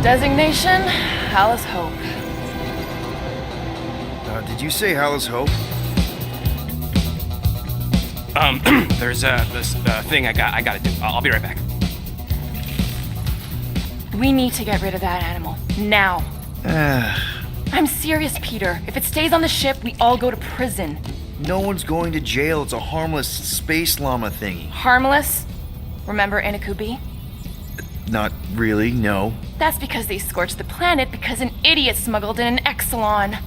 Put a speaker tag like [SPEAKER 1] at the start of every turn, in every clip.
[SPEAKER 1] Designation, Alice Hope.
[SPEAKER 2] Did you say Alice Hope?
[SPEAKER 3] There's this thing I gotta do. I'll be right back.
[SPEAKER 1] We need to get rid of that animal. Now. I'm serious, Peter. If it stays on the ship, we all go to prison.
[SPEAKER 2] No one's going to jail. It's a harmless space llama thingy.
[SPEAKER 1] Harmless? Remember Inakubi?
[SPEAKER 2] Not really, no.
[SPEAKER 1] That's because they scorched the planet because an idiot smuggled in an Exelon.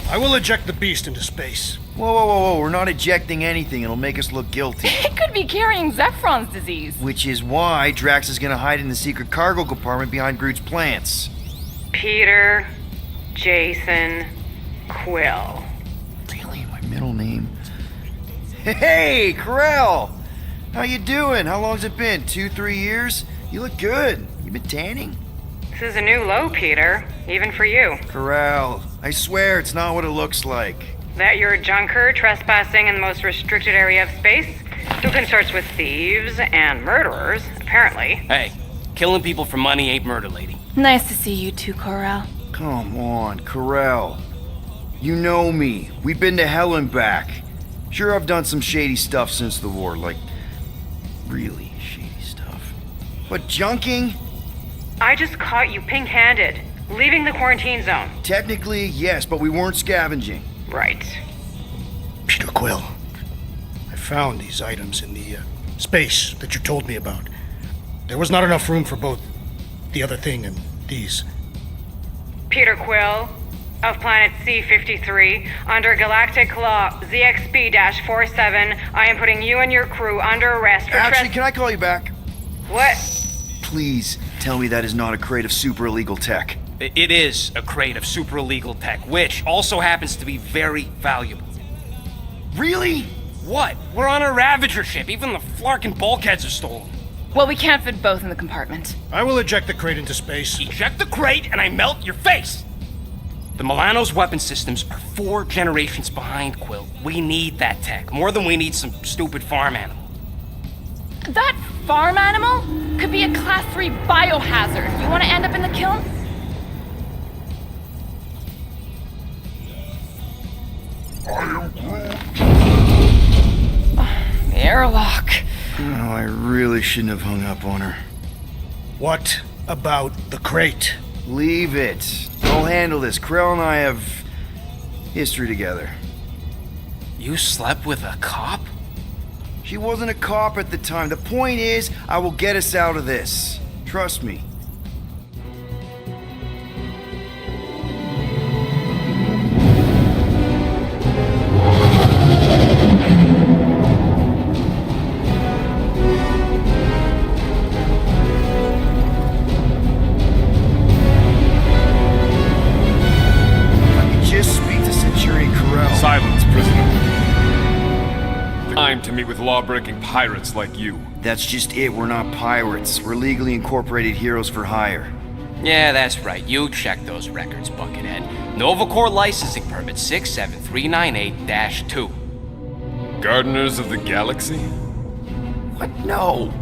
[SPEAKER 4] I will eject the beast into space.
[SPEAKER 2] Whoa. We're not ejecting anything. It'll make us look guilty.
[SPEAKER 1] It could be carrying Zephron's disease.
[SPEAKER 2] Which is why Drax is gonna hide in the secret cargo compartment behind Groot's plants.
[SPEAKER 5] Peter, Jason, Quill.
[SPEAKER 2] Really? My middle name? Hey, Corell! How you doing? How long's it been? 2-3 years? You look good. You been tanning?
[SPEAKER 5] This is a new low, Peter. Even for you.
[SPEAKER 2] Corell, I swear it's not what it looks like.
[SPEAKER 5] That you're a junker trespassing in the most restricted area of space? Who consorts with thieves and murderers, apparently.
[SPEAKER 3] Hey, killing people for money ain't murder, lady.
[SPEAKER 1] Nice to see you too, Corral.
[SPEAKER 2] Come on, Corell. You know me. We've been to hell and back. Sure, I've done some shady stuff since the war, like really shady stuff. But junking?
[SPEAKER 5] I just caught you pink-handed, leaving the quarantine zone.
[SPEAKER 2] Technically, yes, but we weren't scavenging.
[SPEAKER 5] Right.
[SPEAKER 4] Peter Quill, I found these items in the space that you told me about. There was not enough room for both the other thing and these.
[SPEAKER 5] Peter Quill, of planet C-53, under Galactic Law ZXB-47, I am putting you and your crew under arrest for
[SPEAKER 2] Actually, can I call you back?
[SPEAKER 5] What?
[SPEAKER 2] Please tell me that is not a crate of super illegal tech.
[SPEAKER 3] It is a crate of super illegal tech, which also happens to be very valuable.
[SPEAKER 2] Really?
[SPEAKER 3] What? We're on a Ravager ship. Even the flarkin' bulkheads are stolen.
[SPEAKER 1] Well, we can't fit both in the compartment.
[SPEAKER 4] I will eject the crate into space.
[SPEAKER 3] Eject the crate and I melt your face! The Milano's weapon systems are 4 generations behind, Quill. We need that tech, more than we need some stupid farm animal.
[SPEAKER 1] That farm animal could be a Class 3 biohazard. You want to end up in the kiln? Airlock.
[SPEAKER 2] Oh, I really shouldn't have hung up on her.
[SPEAKER 4] What about the crate?
[SPEAKER 2] Leave it. I'll handle this. Krell and I have history together.
[SPEAKER 3] You slept with a cop?
[SPEAKER 2] She wasn't a cop at the time. The point is, I will get us out of this. Trust me.
[SPEAKER 6] Silence, prisoner. Time to meet with law-breaking pirates like you.
[SPEAKER 2] That's just it. We're not pirates. We're legally incorporated heroes for hire.
[SPEAKER 3] Yeah, that's right. You check those records, Buckethead. Novacore licensing permit 67398-2.
[SPEAKER 6] Gardeners of the Galaxy?
[SPEAKER 2] What? No.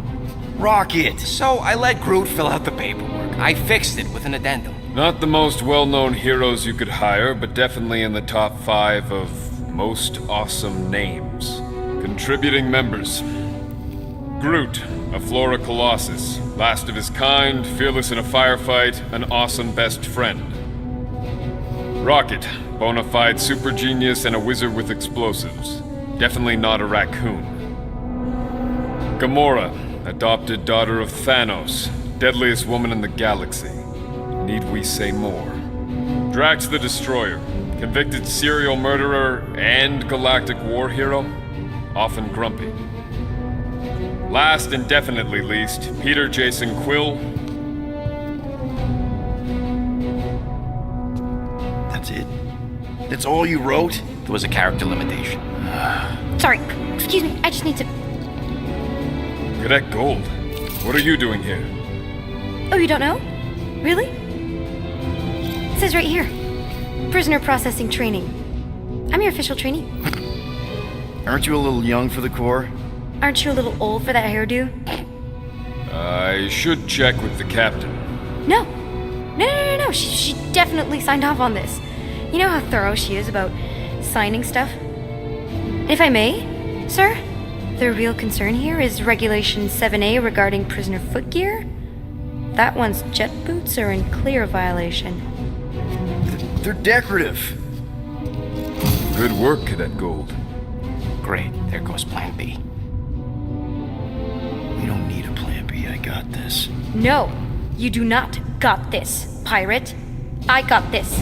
[SPEAKER 2] Rocket.
[SPEAKER 3] So I let Groot fill out the paperwork. I fixed it with an addendum.
[SPEAKER 6] Not the most well-known heroes you could hire, but definitely in the top 5 of most awesome names. Contributing members. Groot, a Flora Colossus, last of his kind, fearless in a firefight, an awesome best friend. Rocket, bona fide super genius and a wizard with explosives. Definitely not a raccoon. Gamora, adopted daughter of Thanos, deadliest woman in the galaxy. Need we say more? Drax the Destroyer, convicted serial murderer and galactic war hero, often grumpy. Last and definitely least, Peter Jason Quill.
[SPEAKER 2] That's it? That's all you wrote?
[SPEAKER 3] There was a character limitation.
[SPEAKER 7] Sorry, excuse me, I just need to...
[SPEAKER 6] Cadet Gold, what are you doing here?
[SPEAKER 7] Oh, you don't know? Really? It says right here. Prisoner processing training. I'm your official trainee.
[SPEAKER 2] Aren't you a little young for the Corps?
[SPEAKER 7] Aren't you a little old for that hairdo?
[SPEAKER 6] I should check with the captain.
[SPEAKER 7] No. No. She definitely signed off on this. You know how thorough she is about signing stuff? And if I may, sir, the real concern here is Regulation 7A regarding prisoner footgear. That one's jet boots are in clear violation.
[SPEAKER 2] They're decorative.
[SPEAKER 6] Good work, Cadet Gold.
[SPEAKER 3] Great, there goes Plan B.
[SPEAKER 2] We don't need a plan B. I got this.
[SPEAKER 7] No, you do not got this, pirate. I got this.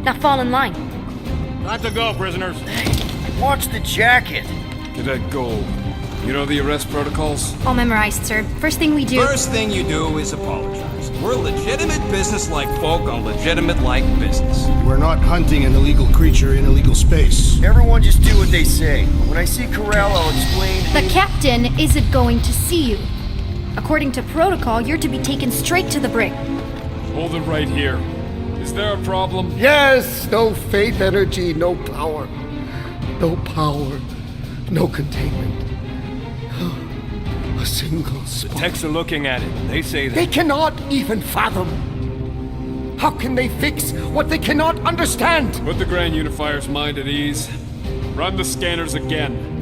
[SPEAKER 7] Now fall in line.
[SPEAKER 8] Time to go, prisoners.
[SPEAKER 2] Watch the jacket.
[SPEAKER 6] Cadet Gold, you know the arrest protocols?
[SPEAKER 7] All memorized, sir. First thing we do.
[SPEAKER 8] First thing you do is apologize. We're legitimate business-like folk on legitimate-like business.
[SPEAKER 4] We're not hunting an illegal creature in illegal space.
[SPEAKER 2] Everyone just do what they say. When I see Corral, I'll explain.
[SPEAKER 7] The captain isn't going to see you. According to protocol, you're to be taken straight to the brig.
[SPEAKER 6] Hold it right here. Is there a problem?
[SPEAKER 9] Yes, no faith energy, no power. No power, no containment. A single spark.
[SPEAKER 8] Techs are looking at it. They say that.
[SPEAKER 9] They cannot even fathom. How can they fix what they cannot understand?
[SPEAKER 6] Put the Grand Unifier's mind at ease. Run the scanners again.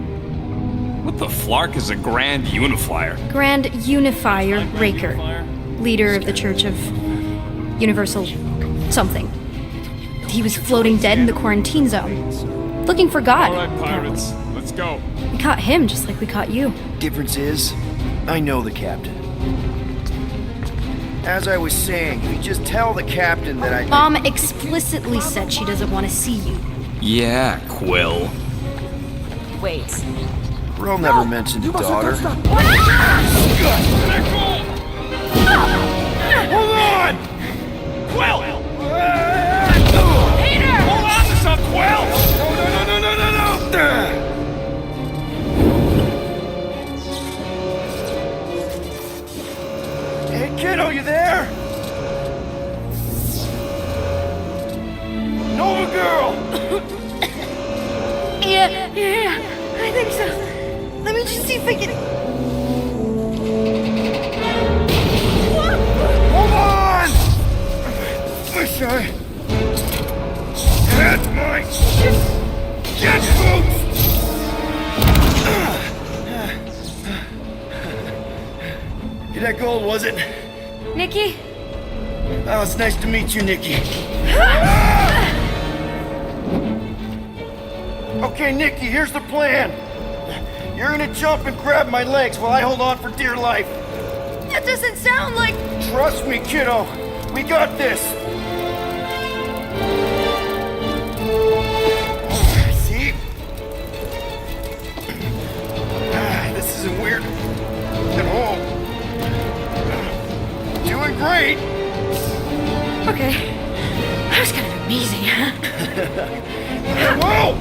[SPEAKER 8] What the flark is a Grand Unifier?
[SPEAKER 7] Grand Unifier Raker, leader of the Church of Universal something. He was floating dead in the quarantine zone, looking for God.
[SPEAKER 6] All right, pirates, let's go.
[SPEAKER 7] We caught him just like we caught you.
[SPEAKER 2] Difference is, I know the captain. As I was saying, if you just tell the captain that I...
[SPEAKER 7] Mom explicitly said she doesn't want to see you.
[SPEAKER 8] Yeah, Quill.
[SPEAKER 1] Wait.
[SPEAKER 2] Bro never mentioned a daughter.
[SPEAKER 3] Hold on! Quill!
[SPEAKER 1] Peter!
[SPEAKER 3] Hold on to some, Quill!
[SPEAKER 2] No! Hey, kiddo, you there? Nova girl!
[SPEAKER 7] Yeah, I think so. Let me just see if I can...
[SPEAKER 2] Hold on! Wish I had my jet boots! That gold, was it?
[SPEAKER 7] Nikki?
[SPEAKER 2] Oh, it's nice to meet you, Nikki. Okay, Nikki, here's the plan. You're gonna jump and grab my legs while I hold on for dear life.
[SPEAKER 7] That doesn't sound like...
[SPEAKER 2] Trust me, kiddo. We got this. See? This isn't weird at all. Doing great.
[SPEAKER 7] Okay. That was kind of amazing, huh?
[SPEAKER 2] Whoa!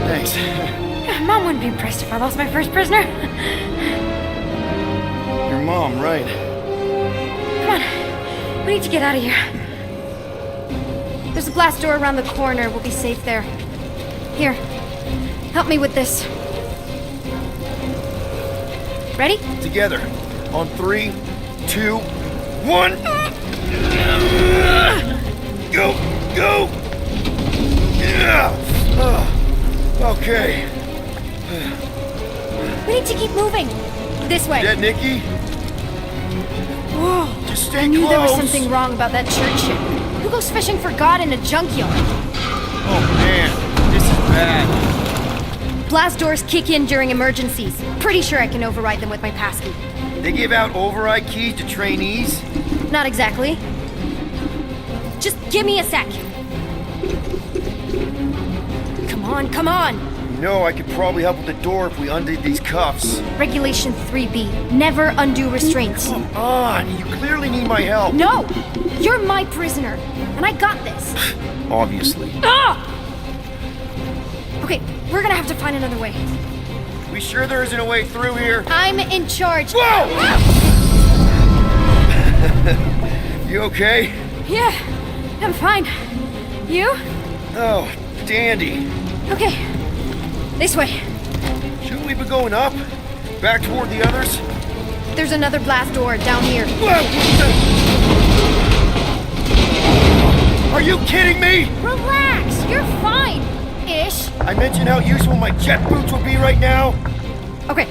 [SPEAKER 2] Thanks.
[SPEAKER 7] Mom wouldn't be impressed if I lost my first prisoner.
[SPEAKER 2] Your mom, right?
[SPEAKER 7] Come on. We need to get out of here. There's a blast door around the corner. We'll be safe there. Here. Help me with this. Ready?
[SPEAKER 2] Together. On 3, 2, 1. Go! Go! Okay.
[SPEAKER 7] We need to keep moving. This way.
[SPEAKER 2] Dead, Nikki?
[SPEAKER 7] Whoa.
[SPEAKER 2] Just stay
[SPEAKER 7] I knew
[SPEAKER 2] close.
[SPEAKER 7] there was something wrong about that church ship. Who goes fishing for God in a junkyard?
[SPEAKER 2] Oh, man. This is bad.
[SPEAKER 7] Blast doors kick in during emergencies. Pretty sure I can override them with my passkey.
[SPEAKER 2] They give out override keys to trainees?
[SPEAKER 7] Not exactly. Just give me a sec. Come on.
[SPEAKER 2] You know, I could probably help with the door if we undid these cuffs.
[SPEAKER 7] Regulation 3B. Never undo restraints.
[SPEAKER 2] Come on, you clearly need my help.
[SPEAKER 7] No! You're my prisoner, and I got this.
[SPEAKER 2] Obviously.
[SPEAKER 7] Ah! Okay, we're gonna have to find another way.
[SPEAKER 2] We sure there isn't a way through here?
[SPEAKER 7] I'm in charge.
[SPEAKER 2] Whoa! You okay?
[SPEAKER 7] Yeah, I'm fine. You?
[SPEAKER 2] Oh, dandy.
[SPEAKER 7] Okay, this way.
[SPEAKER 2] Shouldn't we be going up? Back toward the others?
[SPEAKER 7] There's another blast door down here.
[SPEAKER 2] Are you kidding me?
[SPEAKER 7] Relax, you're fine. Ish.
[SPEAKER 2] I mentioned how useful my jet boots will be right now.
[SPEAKER 7] Okay,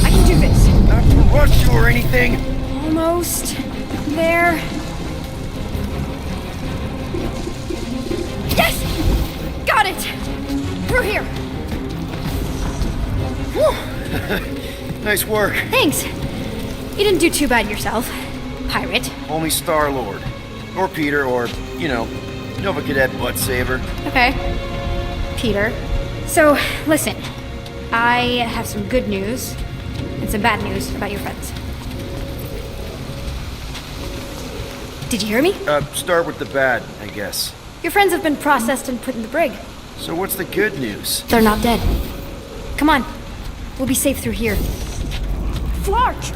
[SPEAKER 7] I can do this.
[SPEAKER 2] Not to rush you or anything.
[SPEAKER 7] Almost there. Yes! Got it! Through here. Whew.
[SPEAKER 2] Nice work.
[SPEAKER 7] Thanks. You didn't do too bad yourself, pirate.
[SPEAKER 2] Only Star-Lord. Or Peter, or, Nova Cadet Butt Saber.
[SPEAKER 7] Okay. Peter. So, listen. I have some good news and some bad news about your friends. Did you hear me?
[SPEAKER 2] Start with the bad, I guess.
[SPEAKER 7] Your friends have been processed and put in the brig.
[SPEAKER 2] So what's the good news?
[SPEAKER 7] They're not dead. Come on. We'll be safe through here. Flark!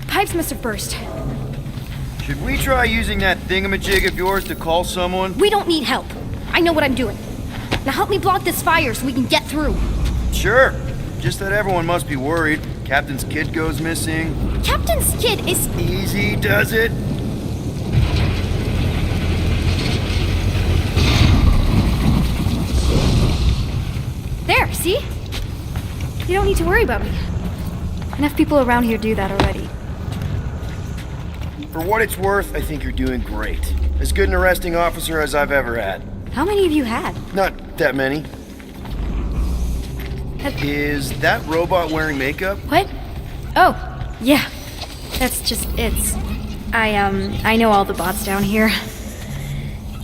[SPEAKER 7] Pipes must have burst.
[SPEAKER 2] Should we try using that thingamajig of yours to call someone?
[SPEAKER 7] We don't need help. I know what I'm doing. Now help me block this fire so we can get through.
[SPEAKER 2] Sure. Just that everyone must be worried. Captain's kid goes missing.
[SPEAKER 7] Captain's kid is...
[SPEAKER 2] Easy does it.
[SPEAKER 7] There, see? You don't need to worry about me. Enough people around here do that already.
[SPEAKER 2] For what it's worth, I think you're doing great. As good an arresting officer as I've ever had.
[SPEAKER 7] How many have you had?
[SPEAKER 2] Not that many. Is that robot wearing makeup?
[SPEAKER 7] What? Oh, yeah. That's just it's. I know all the bots down here.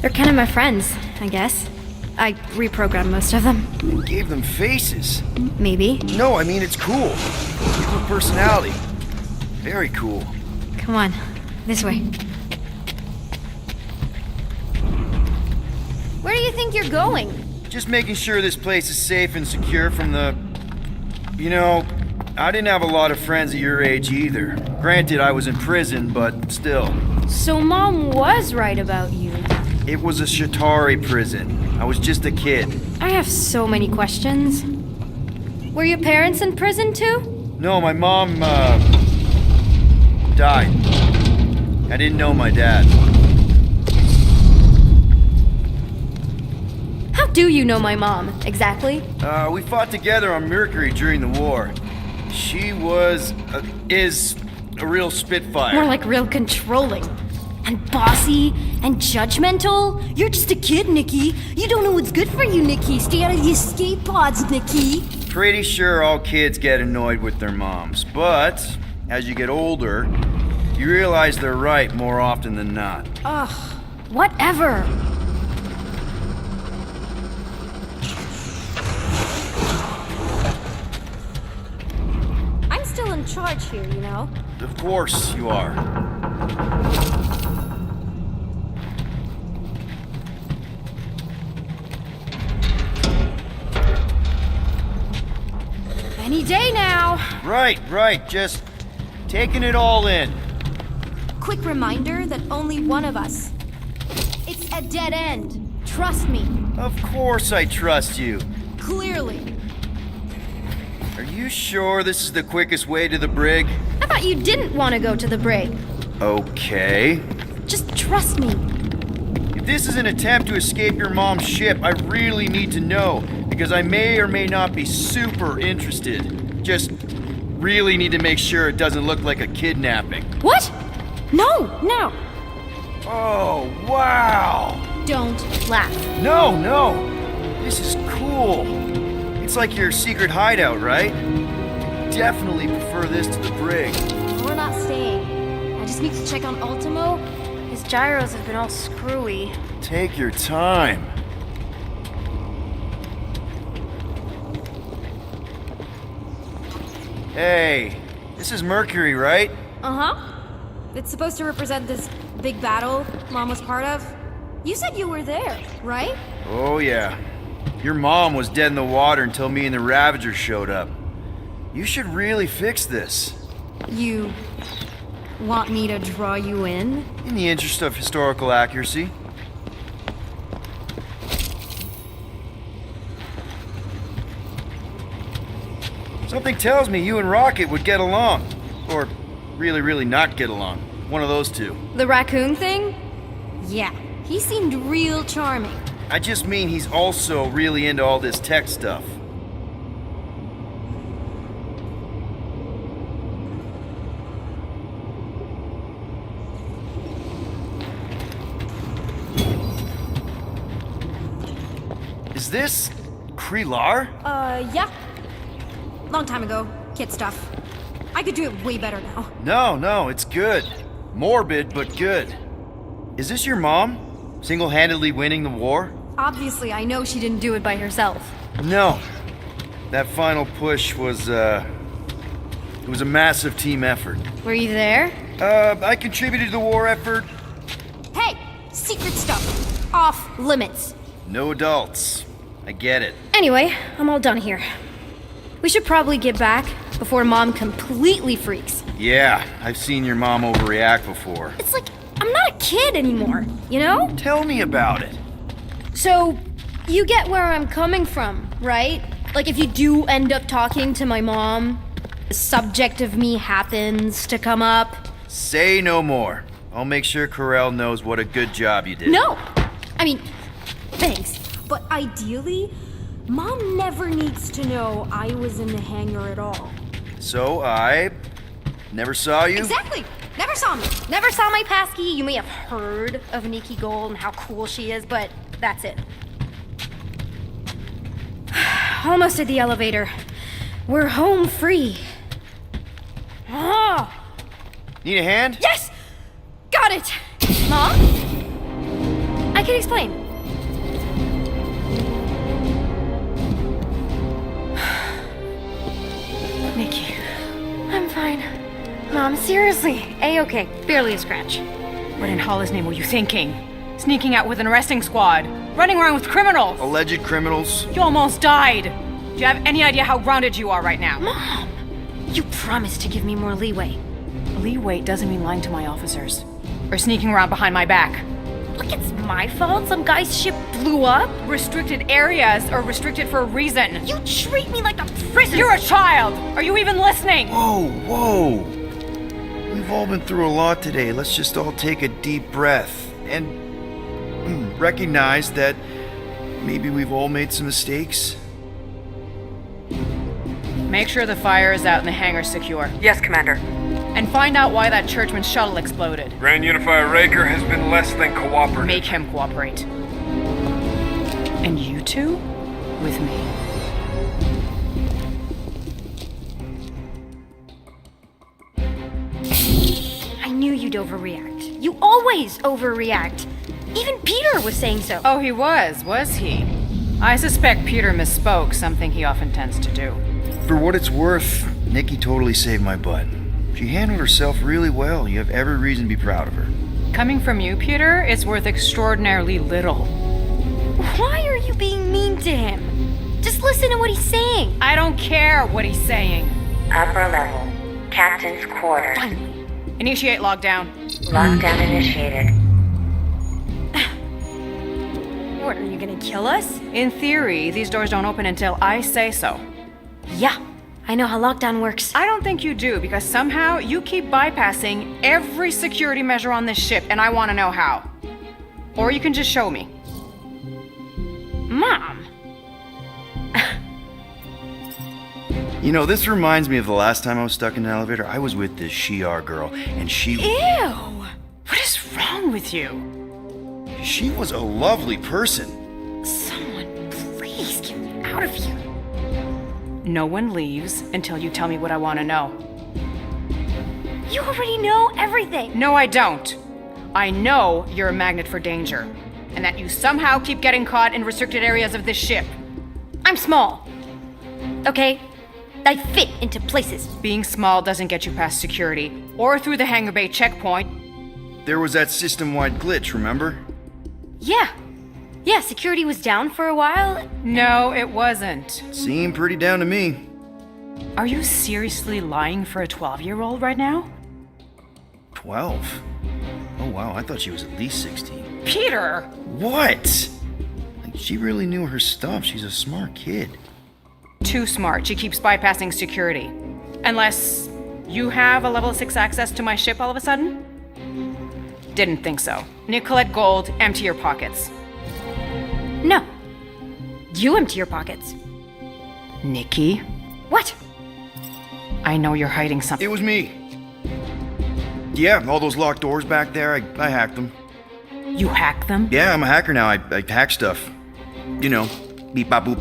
[SPEAKER 7] They're kind of my friends, I guess. I reprogrammed most of them.
[SPEAKER 2] You gave them faces.
[SPEAKER 7] Maybe.
[SPEAKER 2] No, I mean it's cool. Give them personality. Very cool.
[SPEAKER 7] Come on, this way. Where do you think you're going?
[SPEAKER 2] Just making sure this place is safe and secure from the... I didn't have a lot of friends at your age either. Granted, I was in prison, but still.
[SPEAKER 7] So Mom was right about you.
[SPEAKER 2] It was a Shatari prison. I was just a kid.
[SPEAKER 7] I have so many questions. Were your parents in prison too?
[SPEAKER 2] No, my mom, died. I didn't know my dad.
[SPEAKER 7] How do you know my mom, exactly?
[SPEAKER 2] We fought together on Mercury during the war. She is a real spitfire.
[SPEAKER 7] More like real controlling. And bossy and judgmental. You're just a kid, Nikki. You don't know what's good for you, Nikki. Stay out of the escape pods, Nikki.
[SPEAKER 2] Pretty sure all kids get annoyed with their moms, but as you get older, you realize they're right more often than not.
[SPEAKER 7] Ugh, whatever. I'm still in charge here, you know?
[SPEAKER 2] Of course you are.
[SPEAKER 7] Any day now.
[SPEAKER 2] Right. Just taking it all in.
[SPEAKER 7] Quick reminder that only one of us. It's a dead end. Trust me.
[SPEAKER 2] Of course I trust you.
[SPEAKER 7] Clearly.
[SPEAKER 2] Are you sure this is the quickest way to the brig?
[SPEAKER 7] I thought you didn't want to go to the brig.
[SPEAKER 2] Okay.
[SPEAKER 7] Just trust me.
[SPEAKER 2] If this is an attempt to escape your mom's ship, I really need to know, because I may or may not be super interested. Just really need to make sure it doesn't look like a kidnapping.
[SPEAKER 7] What? No.
[SPEAKER 2] Oh, wow!
[SPEAKER 7] Don't laugh.
[SPEAKER 2] No. This is cool. It's like your secret hideout, right? Definitely prefer this to the brig.
[SPEAKER 7] We're not staying. I just need to check on Ultimo. His gyros have been all screwy.
[SPEAKER 2] Take your time. Hey, this is Mercury, right?
[SPEAKER 7] Uh-huh. It's supposed to represent this big battle Mom was part of. You said you were there, right?
[SPEAKER 2] Oh, yeah. Your mom was dead in the water until me and the Ravagers showed up. You should really fix this.
[SPEAKER 7] You want me to draw you in?
[SPEAKER 2] In the interest of historical accuracy. Something tells me you and Rocket would get along. Or really, really not get along. One of those two.
[SPEAKER 7] The raccoon thing? Yeah, he seemed real charming.
[SPEAKER 2] I just mean he's also really into all this tech stuff. Is this Krelar?
[SPEAKER 7] Yeah. Long time ago. Kid stuff. I could do it way better now.
[SPEAKER 2] No, it's good. Morbid, but good. Is this your mom? Single-handedly winning the war?
[SPEAKER 7] Obviously, I know she didn't do it by herself.
[SPEAKER 2] No. That final push was, it was a massive team effort.
[SPEAKER 7] Were you there?
[SPEAKER 2] I contributed to the war effort.
[SPEAKER 7] Hey! Secret stuff. Off limits.
[SPEAKER 2] No adults. I get it.
[SPEAKER 7] Anyway, I'm all done here. We should probably get back before Mom completely freaks.
[SPEAKER 2] Yeah, I've seen your mom overreact before.
[SPEAKER 7] It's like, I'm not a kid anymore, you know?
[SPEAKER 2] Tell me about it.
[SPEAKER 7] So, you get where I'm coming from, right? Like, if you do end up talking to my mom, the subject of me happens to come up.
[SPEAKER 2] Say no more. I'll make sure Corell knows what a good job you did.
[SPEAKER 7] No! I mean, thanks. But ideally, Mom never needs to know I was in the hangar at all.
[SPEAKER 2] So I never saw you?
[SPEAKER 7] Exactly! Never saw me. Never saw my passkey. You may have heard of Nikki Gold and how cool she is, but that's it. Almost at the elevator. We're home free. Oh!
[SPEAKER 2] Need a hand?
[SPEAKER 7] Yes! Got it! Mom? I can explain.
[SPEAKER 1] Nikki.
[SPEAKER 7] I'm fine. Mom, seriously. A-okay. Barely a scratch.
[SPEAKER 1] What in Hall's name were you thinking? Sneaking out with an arresting squad? Running around with criminals?
[SPEAKER 2] Alleged criminals?
[SPEAKER 1] You almost died. Do you have any idea how grounded you are right now?
[SPEAKER 7] Mom! You promised to give me more leeway.
[SPEAKER 1] Leeway doesn't mean lying to my officers. Or sneaking around behind my back.
[SPEAKER 7] Look, it's my fault some guy's ship blew up.
[SPEAKER 1] Restricted areas are restricted for a reason.
[SPEAKER 7] You treat me like a prisoner.
[SPEAKER 1] You're a child! Are you even listening?
[SPEAKER 2] Whoa. We've all been through a lot today. Let's just all take a deep breath and recognize that maybe we've all made some mistakes.
[SPEAKER 1] Make sure the fire is out and the hangar's secure.
[SPEAKER 5] Yes, Commander.
[SPEAKER 1] And find out why that churchman's shuttle exploded.
[SPEAKER 6] Grand Unifier Raker has been less than cooperative.
[SPEAKER 1] Make him cooperate. And you two, with me.
[SPEAKER 7] I knew you'd overreact. You always overreact. Even Peter was saying so.
[SPEAKER 1] Oh, he was he? I suspect Peter misspoke, something he often tends to do.
[SPEAKER 2] For what it's worth, Nikki totally saved my butt. She handled herself really well. You have every reason to be proud of her.
[SPEAKER 1] Coming from you, Peter, it's worth extraordinarily little.
[SPEAKER 7] Why are you being mean to him? Just listen to what he's saying.
[SPEAKER 1] I don't care what he's saying.
[SPEAKER 10] Upper level. Captain's quarters.
[SPEAKER 7] Finally.
[SPEAKER 1] Initiate lockdown.
[SPEAKER 10] Lockdown initiated.
[SPEAKER 7] What, are you gonna kill us?
[SPEAKER 1] In theory, these doors don't open until I say so.
[SPEAKER 7] Yeah, I know how lockdown works.
[SPEAKER 1] I don't think you do, because somehow you keep bypassing every security measure on this ship, and I want to know how. Or you can just show me.
[SPEAKER 7] Mom!
[SPEAKER 2] You know, this reminds me of the last time I was stuck in an elevator. I was with this Shi'ar girl, and
[SPEAKER 1] Ew! What is wrong with you?
[SPEAKER 2] she was a lovely person.
[SPEAKER 7] Someone, please get me out of here.
[SPEAKER 1] No one leaves until you tell me what I want to know.
[SPEAKER 7] You already know everything.
[SPEAKER 1] No, I don't. I know you're a magnet for danger, and that you somehow keep getting caught in restricted areas of this ship.
[SPEAKER 7] I'm small. Okay? I fit into places.
[SPEAKER 1] Being small doesn't get you past security, or through the hangar bay checkpoint.
[SPEAKER 2] There was that system-wide glitch, remember?
[SPEAKER 7] Yeah. Yeah, security was down for a while.
[SPEAKER 1] No, it wasn't.
[SPEAKER 2] Seemed pretty down to me.
[SPEAKER 1] Are you seriously lying for a 12-year-old right now?
[SPEAKER 2] 12? Oh wow, I thought she was at least 16.
[SPEAKER 1] Peter!
[SPEAKER 2] What? Like, she really knew her stuff. She's a smart kid.
[SPEAKER 5] too smart. She keeps bypassing security. Unless you have a level 6 access to my ship all of a sudden? Didn't think so. Nicolette Gold, empty your pockets.
[SPEAKER 7] No. You empty your pockets.
[SPEAKER 5] Nikki,
[SPEAKER 7] What?
[SPEAKER 5] I know you're hiding something.
[SPEAKER 2] It was me. Yeah, all those locked doors back there, I hacked them.
[SPEAKER 5] You hacked them?
[SPEAKER 2] Yeah, I'm a hacker now. I hack stuff. You know, beep, bop, boop,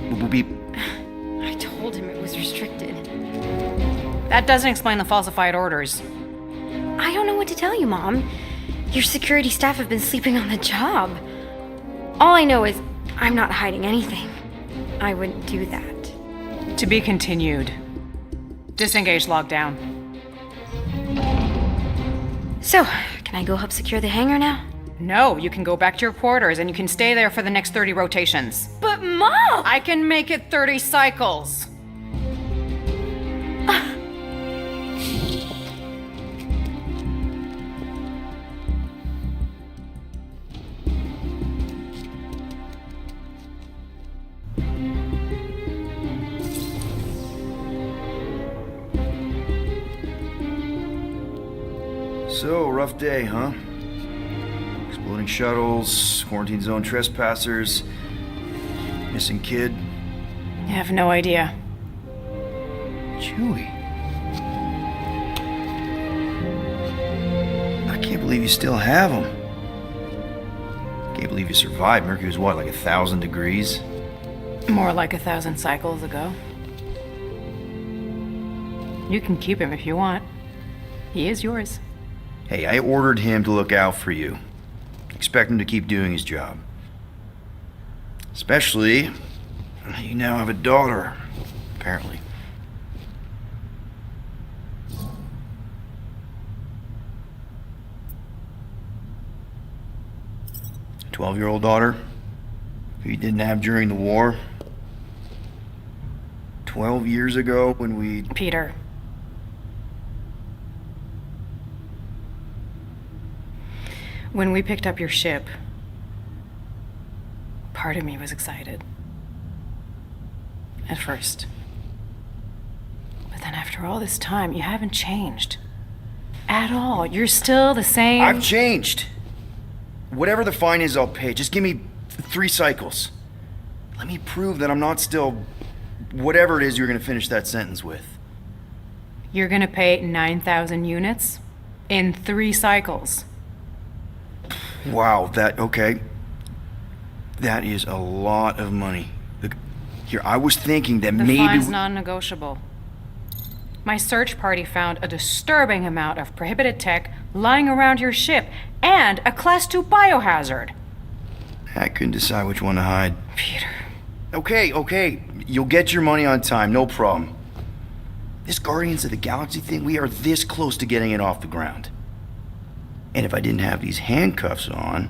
[SPEAKER 2] boop, boop, beep.
[SPEAKER 7] I told him it was restricted.
[SPEAKER 5] That doesn't explain the falsified orders.
[SPEAKER 7] I don't know what to tell you, Mom. Your security staff have been sleeping on the job. All I know is I'm not hiding anything. I wouldn't do that.
[SPEAKER 5] To be continued. Disengage lockdown.
[SPEAKER 7] So, can I go help secure the hangar now?
[SPEAKER 5] No, you can go back to your quarters and you can stay there for the next 30 rotations.
[SPEAKER 7] But Mom!
[SPEAKER 5] I can make it 30 cycles.
[SPEAKER 2] So, rough day, huh? Exploding shuttles, quarantine zone trespassers, missing kid.
[SPEAKER 5] I have no idea.
[SPEAKER 2] Chewie. I can't believe you still have him. Can't believe you survived. Mercury was what, like 1,000 degrees?
[SPEAKER 5] More like 1,000 cycles ago. You can keep him if you want. He is yours.
[SPEAKER 2] Hey, I ordered him to look out for you. Expect him to keep doing his job. Especially, you now have a daughter, apparently. A 12-year-old daughter who you didn't have during the war. 12 years ago when we...
[SPEAKER 5] Peter. When we picked up your ship, part of me was excited. At first. But then after all this time, you haven't changed. At all. You're still the same.
[SPEAKER 2] I've changed. Whatever the fine is, I'll pay. Just give me 3 cycles. Let me prove that I'm not still... whatever it is you're gonna finish that sentence with.
[SPEAKER 5] You're gonna pay 9,000 units in 3 cycles.
[SPEAKER 2] Wow, okay. That is a lot of money. Look, here, I was thinking that
[SPEAKER 5] The
[SPEAKER 2] maybe...
[SPEAKER 5] fine's non-negotiable. My search party found a disturbing amount of prohibited tech lying around your ship and a Class 2 biohazard.
[SPEAKER 2] I couldn't decide which one to hide.
[SPEAKER 5] Peter.
[SPEAKER 2] Okay. You'll get your money on time, no problem. This Guardians of the Galaxy thing, we are this close to getting it off the ground. And if I didn't have these handcuffs on,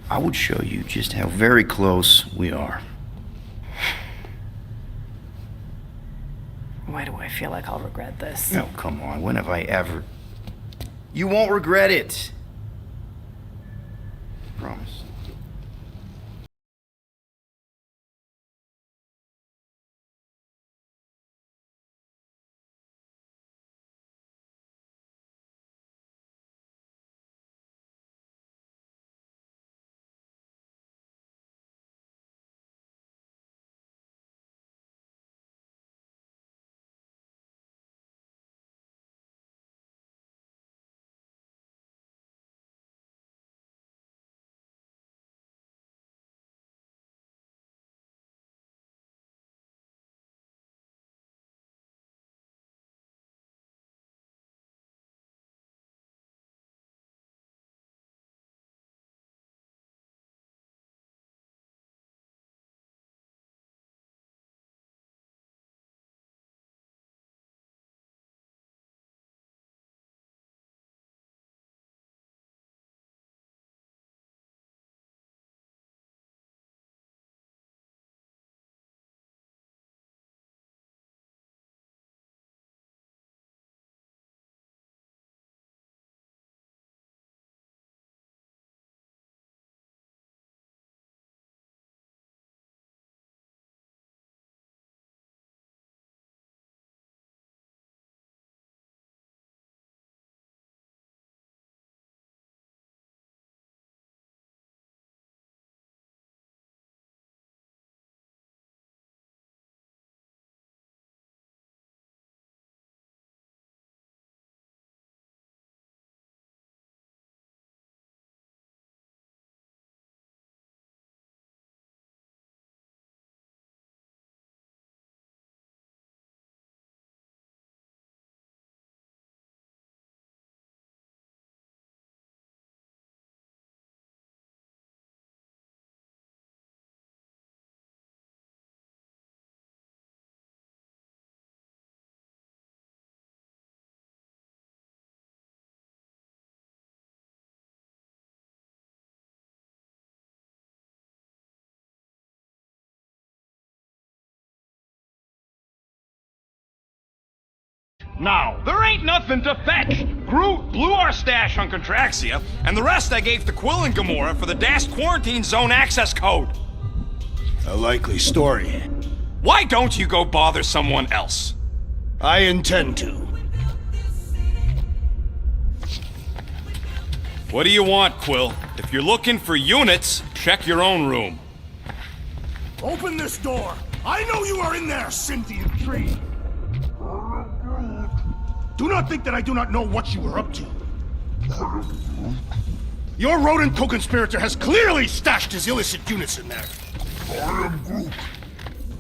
[SPEAKER 2] I would show you just how very close we are.
[SPEAKER 5] Why do I feel like I'll regret this?
[SPEAKER 2] Oh, come on. When have I ever... You won't regret it. Promise.
[SPEAKER 9] Now.
[SPEAKER 3] There ain't nothing to fetch. Groot blew our stash on Contraxia, and the rest I gave to Quill and Gamora for the DAS quarantine zone access code.
[SPEAKER 4] A likely story.
[SPEAKER 3] Why don't you go bother someone else?
[SPEAKER 4] I intend to.
[SPEAKER 3] What do you want, Quill? If you're looking for units, check your own room.
[SPEAKER 11] Open this door! I know you are in there, sentient tree! Do not think that I do not know what you were up to. Your rodent co-conspirator has clearly stashed his illicit units in there.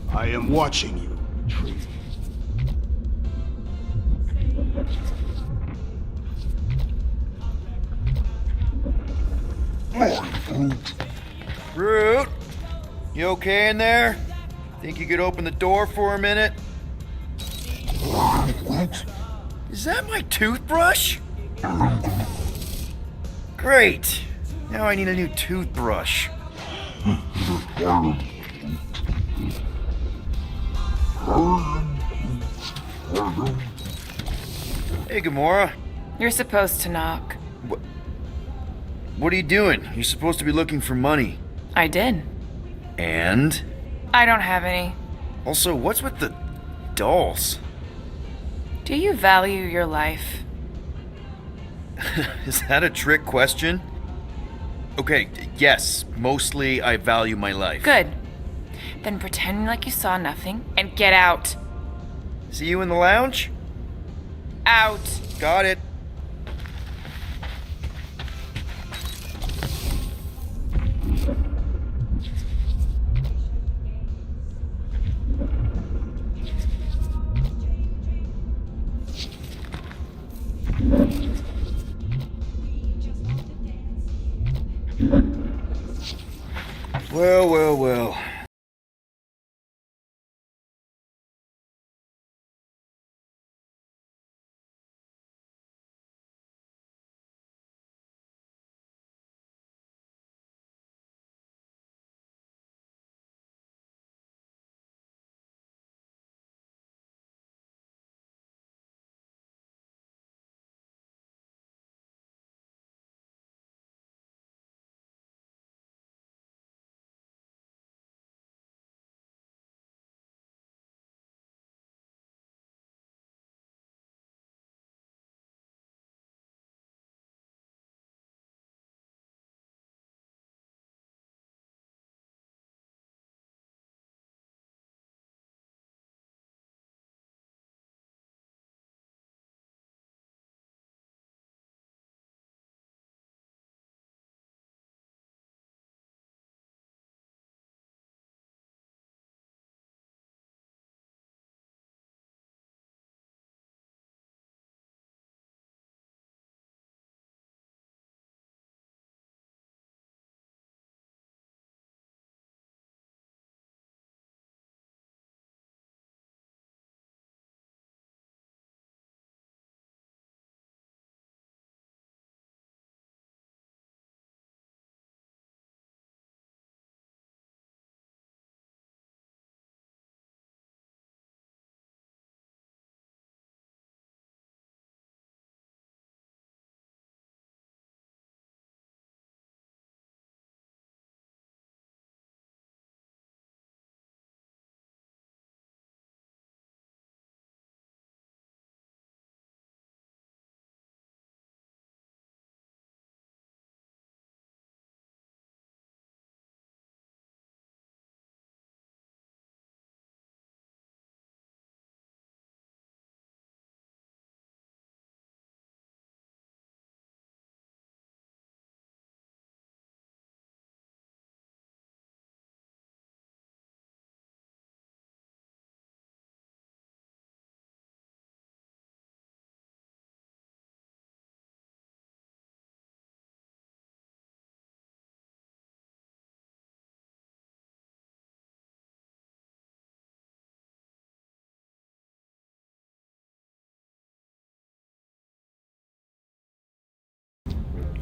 [SPEAKER 11] I am watching you, tree.
[SPEAKER 2] Groot, you okay in there? Think you could open the door for a minute? Is that my toothbrush? Great. Now I need a new toothbrush. Hey, Gamora.
[SPEAKER 1] You're supposed to knock.
[SPEAKER 2] What are you doing? You're supposed to be looking for money.
[SPEAKER 1] I did.
[SPEAKER 2] And?
[SPEAKER 1] I don't have any.
[SPEAKER 2] Also, what's with the dolls?
[SPEAKER 1] Do you value your life?
[SPEAKER 2] Is that a trick question? Okay, yes, mostly I value my life.
[SPEAKER 1] Good. Then pretend like you saw nothing and get out.
[SPEAKER 2] See you in the lounge?
[SPEAKER 1] Out.
[SPEAKER 2] Got it. Well, well, well.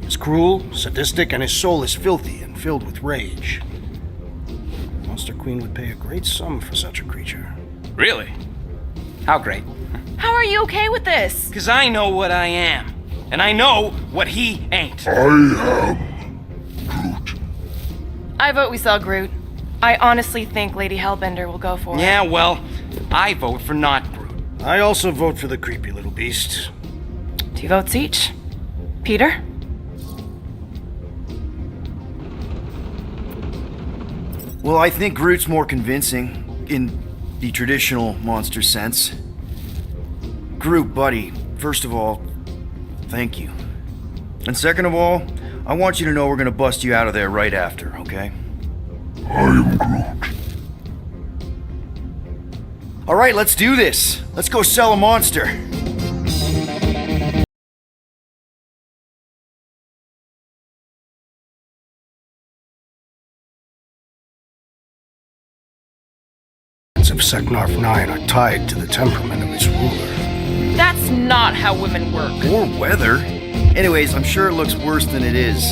[SPEAKER 4] He's cruel, sadistic, and his soul is filthy and filled with rage. Monster Queen would pay a great sum for such a creature.
[SPEAKER 3] Really? How great?
[SPEAKER 1] How are you okay with this?
[SPEAKER 3] Because I know what I am. And I know what he ain't.
[SPEAKER 1] I vote we sell Groot. I honestly think Lady Hellbender will go for it.
[SPEAKER 3] Yeah, well, I vote for not Groot.
[SPEAKER 4] I also vote for the creepy little beast.
[SPEAKER 1] 2 votes each. Peter?
[SPEAKER 2] Well, I think Groot's more convincing, in the traditional monster sense. Groot, buddy, first of all, thank you. And second of all, I want you to know we're gonna bust you out of there right after, okay? I am Groot. Alright, let's do this. Let's go sell a monster.
[SPEAKER 4] Of Seknarf 9 are tied to the temperament of its ruler.
[SPEAKER 1] That's not how women work.
[SPEAKER 2] Or weather. Anyways, I'm sure it looks worse than it is.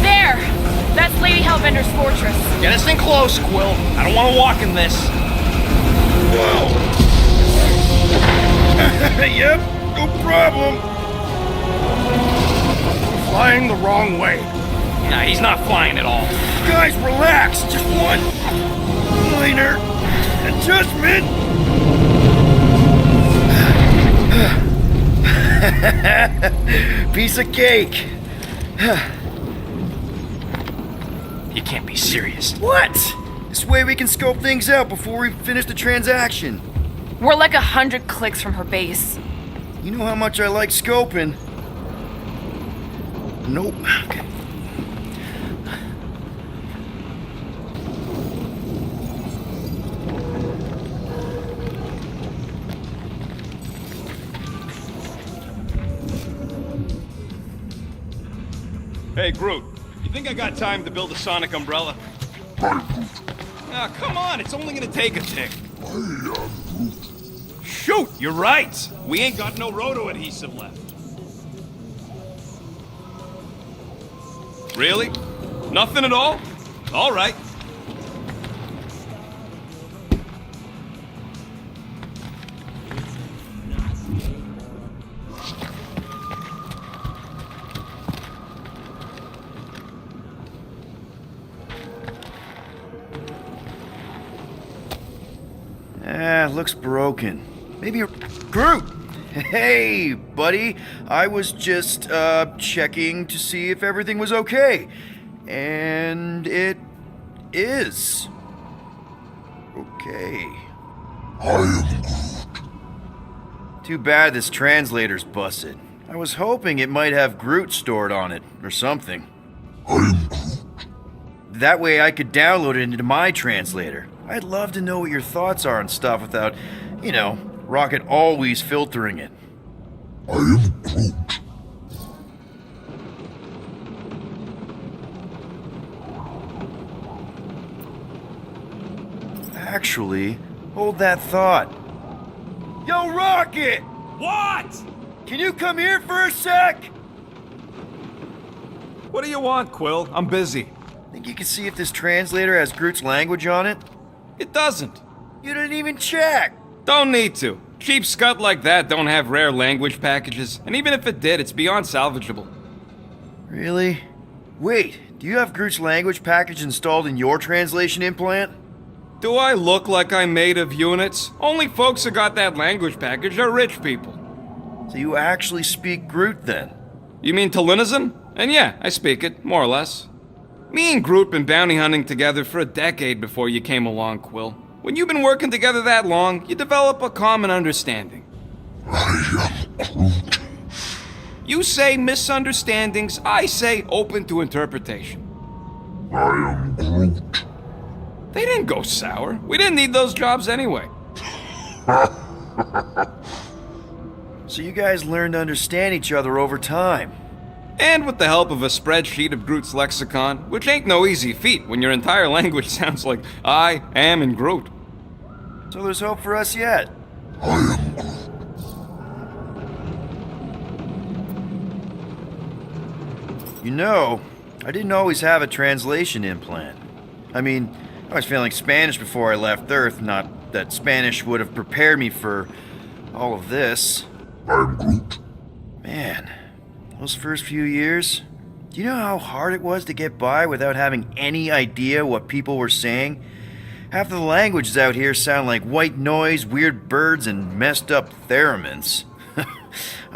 [SPEAKER 1] There! That's Lady Hellbender's fortress.
[SPEAKER 3] Get us in close, Quill. I don't want to walk in this.
[SPEAKER 2] Yep, no problem.
[SPEAKER 4] Flying the wrong way.
[SPEAKER 3] Nah, he's not flying at all.
[SPEAKER 2] Guys, relax. Just one minor adjustment. Piece of cake.
[SPEAKER 3] You can't be serious.
[SPEAKER 2] What? This way we can scope things out before we finish the transaction.
[SPEAKER 1] We're like 100 clicks from her base.
[SPEAKER 2] You know how much I like scoping. Nope. Okay.
[SPEAKER 8] Hey, Groot. You think I got time to build a sonic umbrella? Ah, come on. It's only gonna take a tick. Shoot, you're right. We ain't got no roto adhesive left. Really? Nothing at all? All right.
[SPEAKER 2] Looks broken. Maybe Groot! Hey, buddy. I was just, checking to see if everything was okay. And it is. Okay. I am Groot. Too bad this translator's busted. I was hoping it might have Groot stored on it, or something. I am Groot. That way I could download it into my translator. I'd love to know what your thoughts are on stuff without, you know, Rocket always filtering it. I am Groot. Actually, hold that thought. Yo, Rocket!
[SPEAKER 8] What?
[SPEAKER 2] Can you come here for a sec?
[SPEAKER 8] What do you want, Quill? I'm busy.
[SPEAKER 2] Think you can see if this translator has Groot's language on it?
[SPEAKER 8] It doesn't.
[SPEAKER 2] You didn't even check!
[SPEAKER 8] Don't need to. Cheap scut like that don't have rare language packages, and even if it did, it's beyond salvageable.
[SPEAKER 2] Really? Wait, do you have Groot's language package installed in your translation implant?
[SPEAKER 8] Do I look like I'm made of units? Only folks who got that language package are rich people.
[SPEAKER 2] So you actually speak Groot then?
[SPEAKER 8] You mean Talinisan? And yeah, I speak it, more or less. Me and Groot been bounty hunting together for a decade before you came along, Quill. When you've been working together that long, you develop a common understanding. I am Groot. You say misunderstandings, I say open to interpretation. I am Groot. They didn't go sour. We didn't need those jobs anyway.
[SPEAKER 2] So you guys learned to understand each other over time.
[SPEAKER 8] And with the help of a spreadsheet of Groot's lexicon, which ain't no easy feat when your entire language sounds like I am in Groot.
[SPEAKER 2] So there's hope for us yet. I am Groot. You know, I didn't always have a translation implant. I mean, I was feeling Spanish before I left Earth, not that Spanish would have prepared me for all of this.
[SPEAKER 11] I'm Groot.
[SPEAKER 2] Man, those first few years, do you know how hard it was to get by without having any idea what people were saying? Half of the languages out here sound like white noise, weird birds, and messed up theremins. I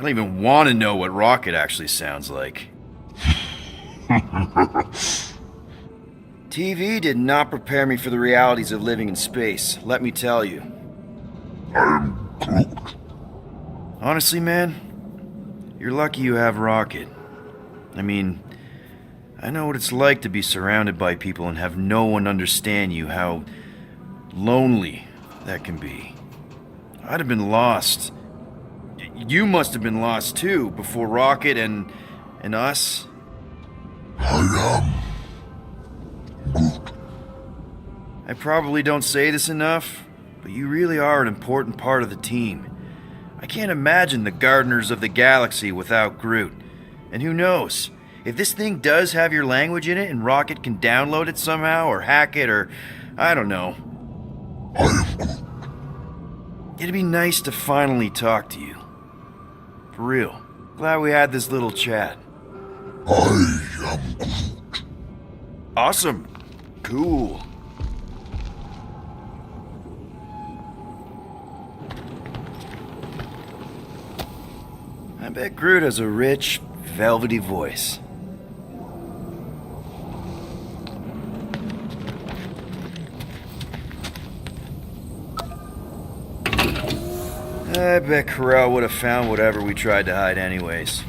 [SPEAKER 2] don't even want to know what Rocket actually sounds like. TV did not prepare me for the realities of living in space, let me tell you.
[SPEAKER 11] I'm Groot.
[SPEAKER 2] Honestly, man, you're lucky you have Rocket. I mean, I know what it's like to be surrounded by people and have no one understand you, how lonely that can be. I'd have been lost. You must have been lost too, before Rocket and us.
[SPEAKER 11] I am Groot.
[SPEAKER 2] I probably don't say this enough, but you really are an important part of the team. I can't imagine the Gardeners of the Galaxy without Groot. And who knows, if this thing does have your language in it and Rocket can download it somehow or hack it or I don't know.
[SPEAKER 11] I am Groot.
[SPEAKER 2] It'd be nice to finally talk to you. For real. Glad we had this little chat.
[SPEAKER 11] I am Groot.
[SPEAKER 2] Awesome. Cool. I bet Groot has a rich, velvety voice. I bet Corral would have found whatever we tried to hide anyways.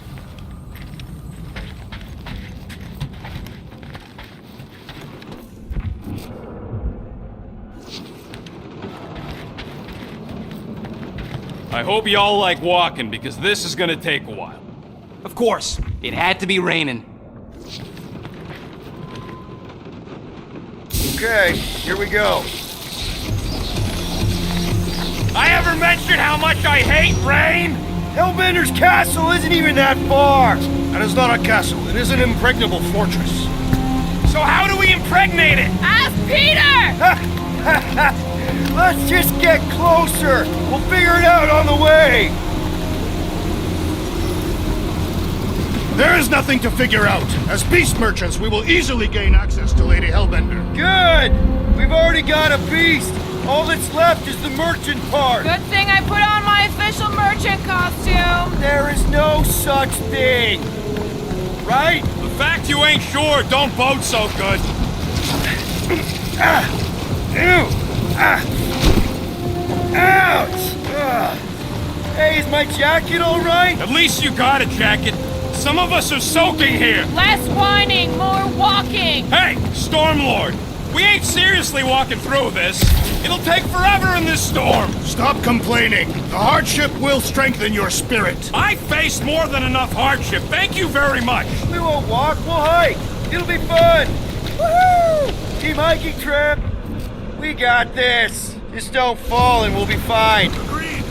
[SPEAKER 8] I hope y'all like walking, because this is gonna take a while.
[SPEAKER 3] Of course, it had to be raining.
[SPEAKER 2] Okay, here we go.
[SPEAKER 3] I ever mentioned how much I hate rain?
[SPEAKER 2] Hellbender's castle isn't even that far!
[SPEAKER 4] That is not a castle. It is an impregnable fortress.
[SPEAKER 3] So how do we impregnate it?
[SPEAKER 1] Ask Peter!
[SPEAKER 2] Let's just get closer! We'll figure it out on the way!
[SPEAKER 4] There is nothing to figure out. As beast merchants, we will easily gain access to Lady Hellbender.
[SPEAKER 2] Good! We've already got a beast! All that's left is the merchant part!
[SPEAKER 1] Good thing I put on my official merchant costume.
[SPEAKER 2] There is no such thing! Right?
[SPEAKER 8] The fact you ain't sure don't bode so good.
[SPEAKER 2] Ew! Ouch! Hey, is my jacket all right?
[SPEAKER 8] At least you got a jacket. Some of us are soaking here.
[SPEAKER 1] Less whining, more walking.
[SPEAKER 8] Hey, Stormlord, we ain't seriously walking through this. It'll take forever in this storm.
[SPEAKER 4] Stop complaining. The hardship will strengthen your spirit.
[SPEAKER 8] I faced more than enough hardship. Thank you very much.
[SPEAKER 2] We won't walk, we'll hike. It'll be fun. Woohoo! Team hiking trip. We got this. Just don't fall and we'll be fine.
[SPEAKER 11] Agreed.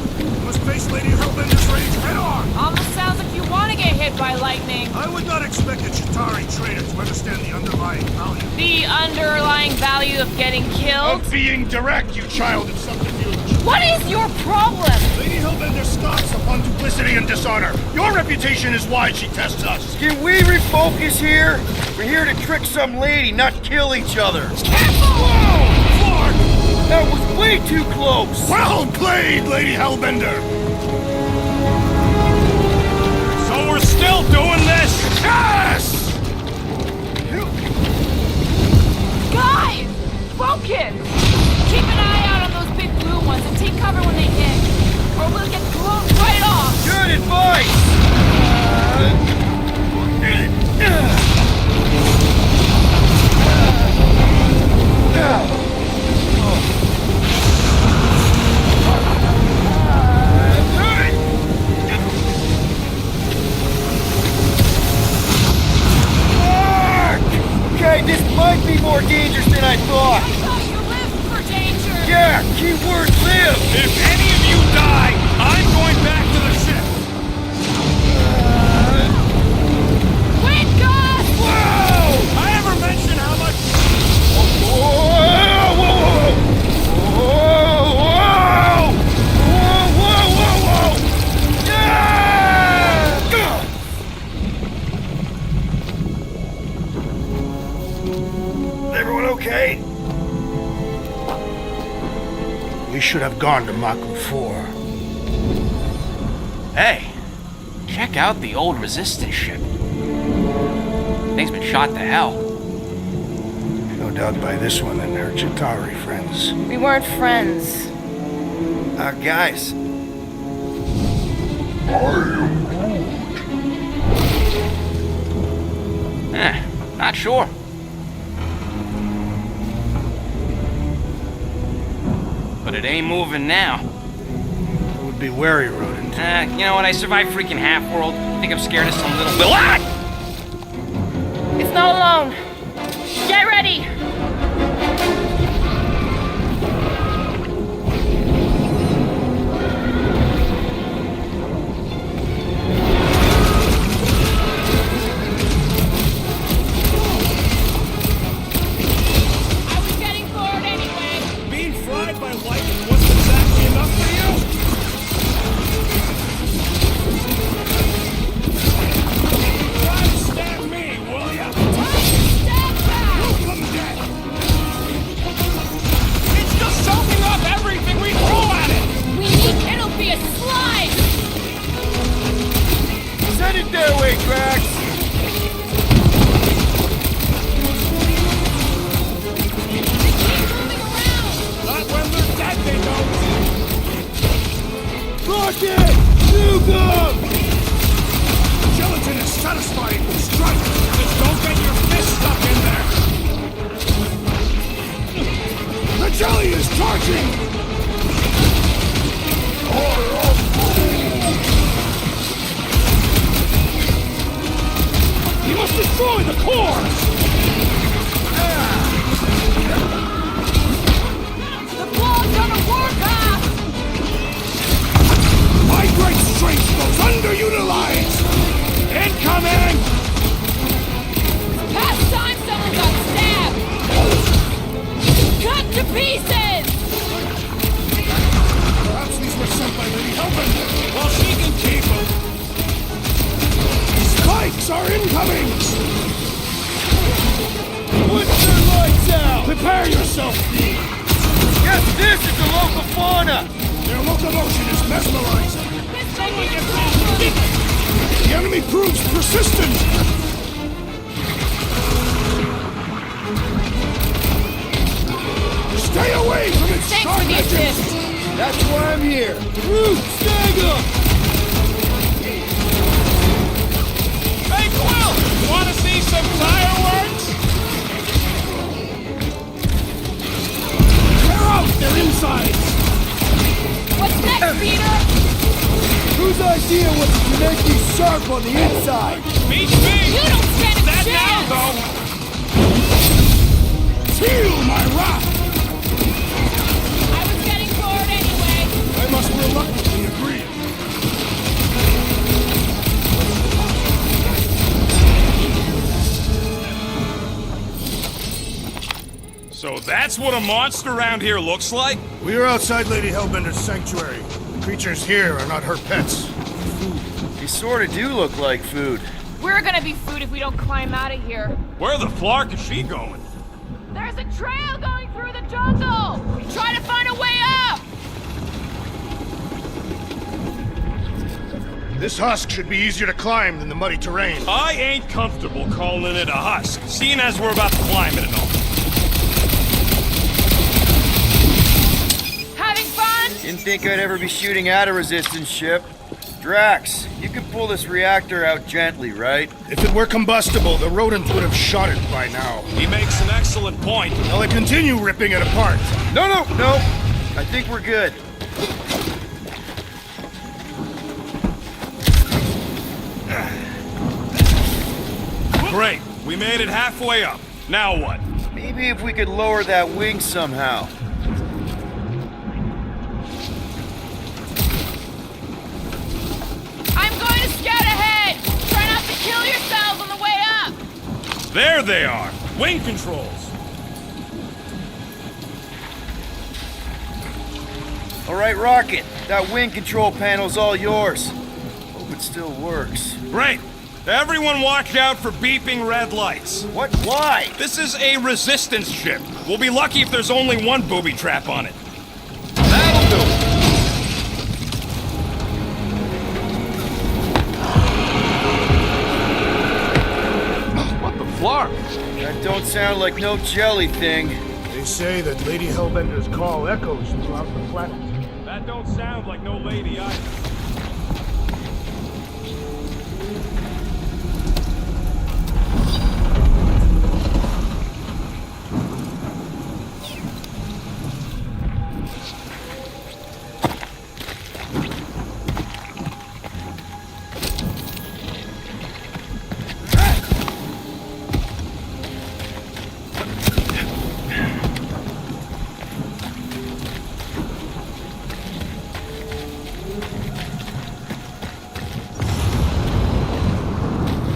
[SPEAKER 11] Must face Lady Hellbender's rage head on.
[SPEAKER 1] Almost sounds like you want to get hit by lightning.
[SPEAKER 11] I would not expect a Chitauri trader to understand the underlying value.
[SPEAKER 1] The underlying value of getting killed?
[SPEAKER 4] Of being direct, you child of subterfuge.
[SPEAKER 1] What is your problem?
[SPEAKER 4] Lady Hellbender scoffs upon duplicity and dishonor. Your reputation is why she tests us.
[SPEAKER 2] Can we refocus here? We're here to trick some lady, not kill each other.
[SPEAKER 4] Whoa! Flark!
[SPEAKER 2] That was way too close!
[SPEAKER 4] Well played, Lady Hellbender!
[SPEAKER 8] So we're still doing this?
[SPEAKER 4] Yes!
[SPEAKER 1] Guys! Focus! Keep an eye out on those big blue ones and take cover when they hit. Or we'll get blown right off!
[SPEAKER 2] Good advice! Okay, this might be more dangerous than I thought.
[SPEAKER 1] I thought you lived for danger!
[SPEAKER 2] Yeah, keyword live!
[SPEAKER 8] If any of you die, I'm going back to the ship.
[SPEAKER 1] Wait, Gus!
[SPEAKER 4] should have gone to Maku 4.
[SPEAKER 3] Hey, check out the old Resistance ship. Thing's been shot to hell.
[SPEAKER 4] No doubt by this one and her Chitauri friends.
[SPEAKER 5] We weren't friends.
[SPEAKER 2] Guys.
[SPEAKER 3] Not sure. But it ain't moving now.
[SPEAKER 4] I would be wary, Rodent.
[SPEAKER 3] You know what? I survived freaking Half-World. Think I'm scared of some little... Ah!
[SPEAKER 5] It's not alone. Get ready!
[SPEAKER 1] I was getting bored anyway.
[SPEAKER 11] Being fried by lightning wasn't exactly enough for you? Try to stab me, will ya?
[SPEAKER 1] Stand back!
[SPEAKER 11] Look, I'm dead!
[SPEAKER 3] It's just soaking up everything we throw at it!
[SPEAKER 1] We need it'll be a slide!
[SPEAKER 2] Send it their way, Drax!
[SPEAKER 1] Keep moving around!
[SPEAKER 11] Not when they're dead, they don't!
[SPEAKER 2] Rocket! Nuke them!
[SPEAKER 11] Gelatin is satisfying! Strike! Just don't get your fist stuck in there! The jelly is charging! You must destroy the cores!
[SPEAKER 1] The ball's gonna work off!
[SPEAKER 11] My great strength goes underutilized! Incoming!
[SPEAKER 1] Past time someone got stabbed! Cut to pieces!
[SPEAKER 11] Perhaps these were sent by Lady Hellbender. Well, she can keep them. Spikes are incoming!
[SPEAKER 2] Put their lights out!
[SPEAKER 11] Prepare yourself, Steve!
[SPEAKER 2] Guess this is the local fauna!
[SPEAKER 11] Their locomotion is mesmerizing. The enemy proves persistent! Stay away from its
[SPEAKER 1] Thanks
[SPEAKER 11] sharp
[SPEAKER 1] for the
[SPEAKER 11] edges!
[SPEAKER 1] assist!
[SPEAKER 2] That's why I'm here! Groot, snag 'em!
[SPEAKER 3] Hey, Quill! Want to see some fireworks?
[SPEAKER 11] Tear out their insides!
[SPEAKER 1] What's next, Peter?
[SPEAKER 2] Whose idea was to make me sharp on the inside?
[SPEAKER 3] Beats me!
[SPEAKER 1] You don't stand a
[SPEAKER 3] That
[SPEAKER 1] chance!
[SPEAKER 3] now, though!
[SPEAKER 11] Feel my wrath!
[SPEAKER 1] I was getting bored anyway.
[SPEAKER 11] I must reluctantly agree.
[SPEAKER 3] So that's what a monster around here looks like?
[SPEAKER 4] We are outside Lady Hellbender's sanctuary. The creatures here are not her pets.
[SPEAKER 2] They sort of do look like food.
[SPEAKER 1] We're gonna be food if we don't climb out of here.
[SPEAKER 3] Where the flark is she going?
[SPEAKER 1] There's a trail going through the jungle! Try to find a way up!
[SPEAKER 4] This husk should be easier to climb than the muddy terrain.
[SPEAKER 3] I ain't comfortable calling it a husk, seeing as we're about to climb it and all.
[SPEAKER 1] Having fun?
[SPEAKER 2] Didn't think I'd ever be shooting at a resistance ship. Drax, you can pull this reactor out gently, right?
[SPEAKER 4] If it were combustible, the rodents would have shot it by now.
[SPEAKER 3] He makes an excellent point.
[SPEAKER 4] Now they continue ripping it apart.
[SPEAKER 2] No. I think we're good.
[SPEAKER 3] Great, we made it halfway up. Now what?
[SPEAKER 2] Maybe if we could lower that wing somehow.
[SPEAKER 1] I'm going to scout ahead! Try not to kill yourselves on the way up!
[SPEAKER 3] There they are, wing controls.
[SPEAKER 2] All right, Rocket. That wing control panel's all yours. Hope it still works.
[SPEAKER 3] Great. Everyone watch out for beeping red lights.
[SPEAKER 2] What? Why?
[SPEAKER 3] This is a resistance ship. We'll be lucky if there's only one booby trap on it. That'll
[SPEAKER 2] don't sound like no jelly thing.
[SPEAKER 11] They say that Lady Hellbender's call echoes throughout the planet.
[SPEAKER 12] That don't sound like no lady either.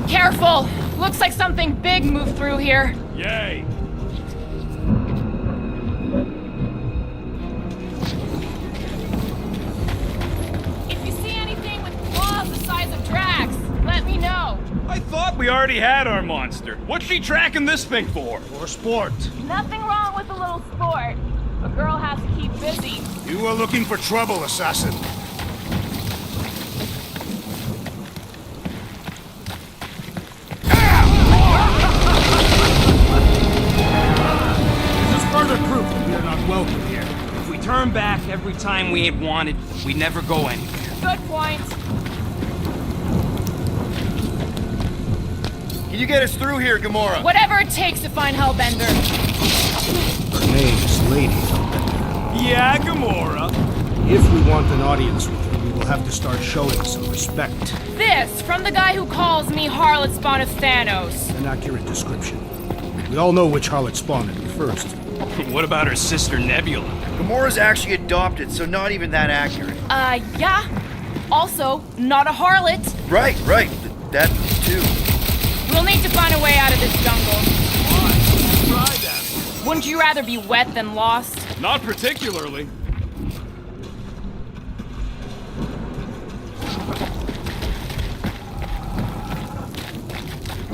[SPEAKER 1] Careful! Looks like something big moved through here.
[SPEAKER 12] Yay!
[SPEAKER 1] If you see anything with claws the size of Drax, let me know.
[SPEAKER 12] I thought we already had our monster. What's she tracking this thing for?
[SPEAKER 11] For sport.
[SPEAKER 1] Nothing wrong with a little sport. A girl has to keep busy.
[SPEAKER 11] You are looking for trouble, assassin. This is further proof that we are not welcome here.
[SPEAKER 3] If we turn back every time we ain't wanted, we never go anywhere.
[SPEAKER 1] Good point.
[SPEAKER 2] Can you get us through here, Gamora?
[SPEAKER 1] Whatever it takes to find Hellbender.
[SPEAKER 11] Her name's Lady Hellbender.
[SPEAKER 12] Yeah, Gamora.
[SPEAKER 11] If we want an audience with her, we will have to start showing some respect.
[SPEAKER 1] This from the guy who calls me Harlot Spawn of Thanos.
[SPEAKER 11] An accurate description. We all know which harlot spawned it first.
[SPEAKER 12] What about her sister Nebula?
[SPEAKER 2] Gamora's actually adopted, so not even that accurate.
[SPEAKER 1] Yeah. Also, not a harlot.
[SPEAKER 2] Right. That too.
[SPEAKER 1] We'll need to find a way out of this jungle.
[SPEAKER 12] Try that.
[SPEAKER 1] Wouldn't you rather be wet than lost?
[SPEAKER 12] Not particularly.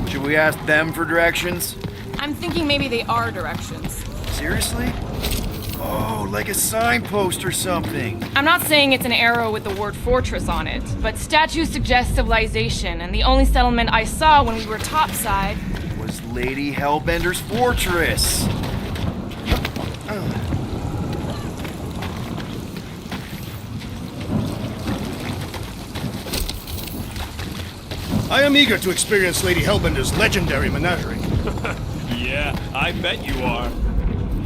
[SPEAKER 2] Should we ask them for directions?
[SPEAKER 1] I'm thinking maybe they are directions.
[SPEAKER 2] Seriously? Oh, like a signpost or something.
[SPEAKER 1] I'm not saying it's an arrow with the word fortress on it, but statues suggest civilization, and the only settlement I saw when we were topside
[SPEAKER 2] Was Lady Hellbender's fortress.
[SPEAKER 11] I am eager to experience Lady Hellbender's legendary menagerie.
[SPEAKER 12] Yeah, I bet you are.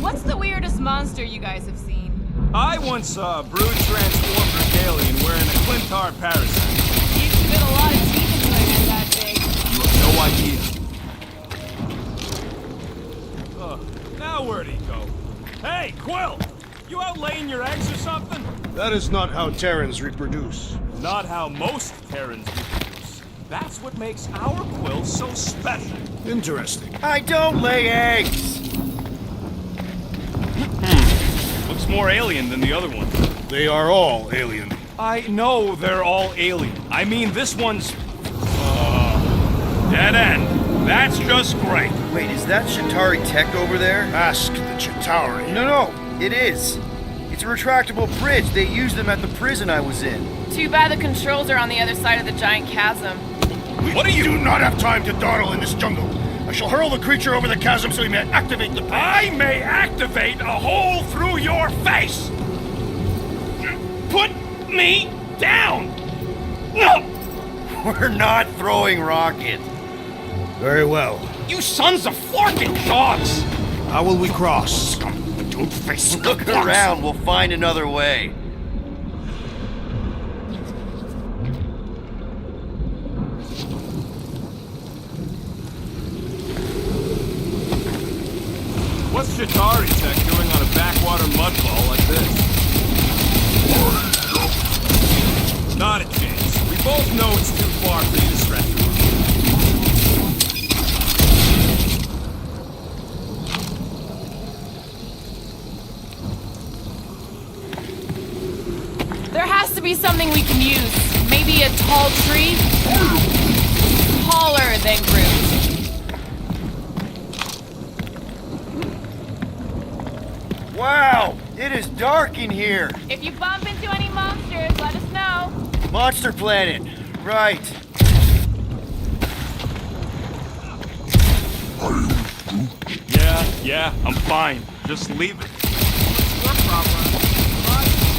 [SPEAKER 1] What's the weirdest monster you guys have seen?
[SPEAKER 12] I once saw a brood transformed alien wearing a Clintar parasite.
[SPEAKER 1] You fit a lot of teeth into it that big.
[SPEAKER 12] You have no idea. Now where'd he go? Hey, Quill! You out laying your eggs or something?
[SPEAKER 11] That is not how Terrans reproduce.
[SPEAKER 12] Not how most Terrans reproduce. That's what makes our Quill so special.
[SPEAKER 11] Interesting.
[SPEAKER 2] I don't lay eggs.
[SPEAKER 12] Looks more alien than the other ones.
[SPEAKER 11] They are all alien.
[SPEAKER 12] I know they're all alien. I mean, this one's... dead end. That's just great.
[SPEAKER 2] Wait, is that Chitauri tech over there?
[SPEAKER 11] Ask the Chitauri.
[SPEAKER 2] No, it is. It's a retractable bridge. They used them at the prison I was in.
[SPEAKER 1] Too bad the controls are on the other side of the giant chasm.
[SPEAKER 12] What are you...
[SPEAKER 11] do not have time to dawdle in this jungle. I shall hurl the creature over the chasm so he may activate the...
[SPEAKER 12] I may activate a hole through your face! Put me down! No!
[SPEAKER 2] We're not throwing rockets.
[SPEAKER 11] Very well.
[SPEAKER 3] You sons of forking dogs!
[SPEAKER 11] How will we cross? Don't face
[SPEAKER 2] Look around. We'll find another way.
[SPEAKER 12] What's Chitauri tech doing on a backwater mudball like this? Not a chance. We both know it's too far for you to stretch
[SPEAKER 1] There has to be something we can use. Maybe a tall tree? Taller than Groot.
[SPEAKER 2] Wow, it is dark in here.
[SPEAKER 1] If you bump into any monsters, let us know.
[SPEAKER 2] Monster Planet. Right.
[SPEAKER 12] Yeah, I'm fine. Just leave it.
[SPEAKER 1] Your problem.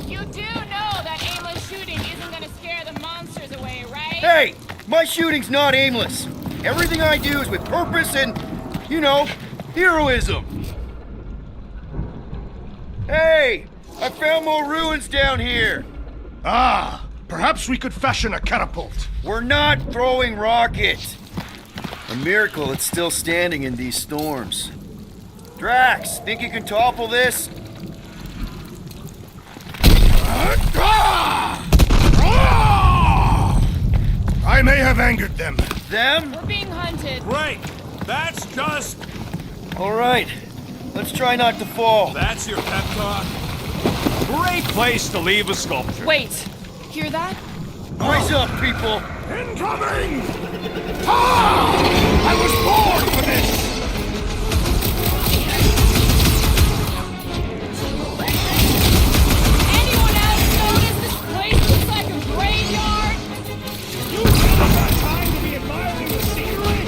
[SPEAKER 1] You do know that aimless shooting isn't gonna scare the monsters away, right?
[SPEAKER 2] Hey! My shooting's not aimless. Everything I do is with purpose and, you know, heroism. Hey! I found more ruins down here.
[SPEAKER 11] Ah, perhaps we could fashion a catapult.
[SPEAKER 2] We're not throwing rockets. A miracle it's still standing in these storms. Drax, think you can topple this?
[SPEAKER 11] I may have angered them.
[SPEAKER 2] Them?
[SPEAKER 1] We're being hunted.
[SPEAKER 12] Great. That's just...
[SPEAKER 2] All right. Let's try not to fall.
[SPEAKER 12] That's your pep talk. Great place to leave a sculpture.
[SPEAKER 1] Wait, hear that?
[SPEAKER 2] Brace up, people.
[SPEAKER 11] Incoming! Ah! I was born for this!
[SPEAKER 1] Anyone else notice this place looks like a graveyard?
[SPEAKER 11] You haven't got time to be admiring the scenery!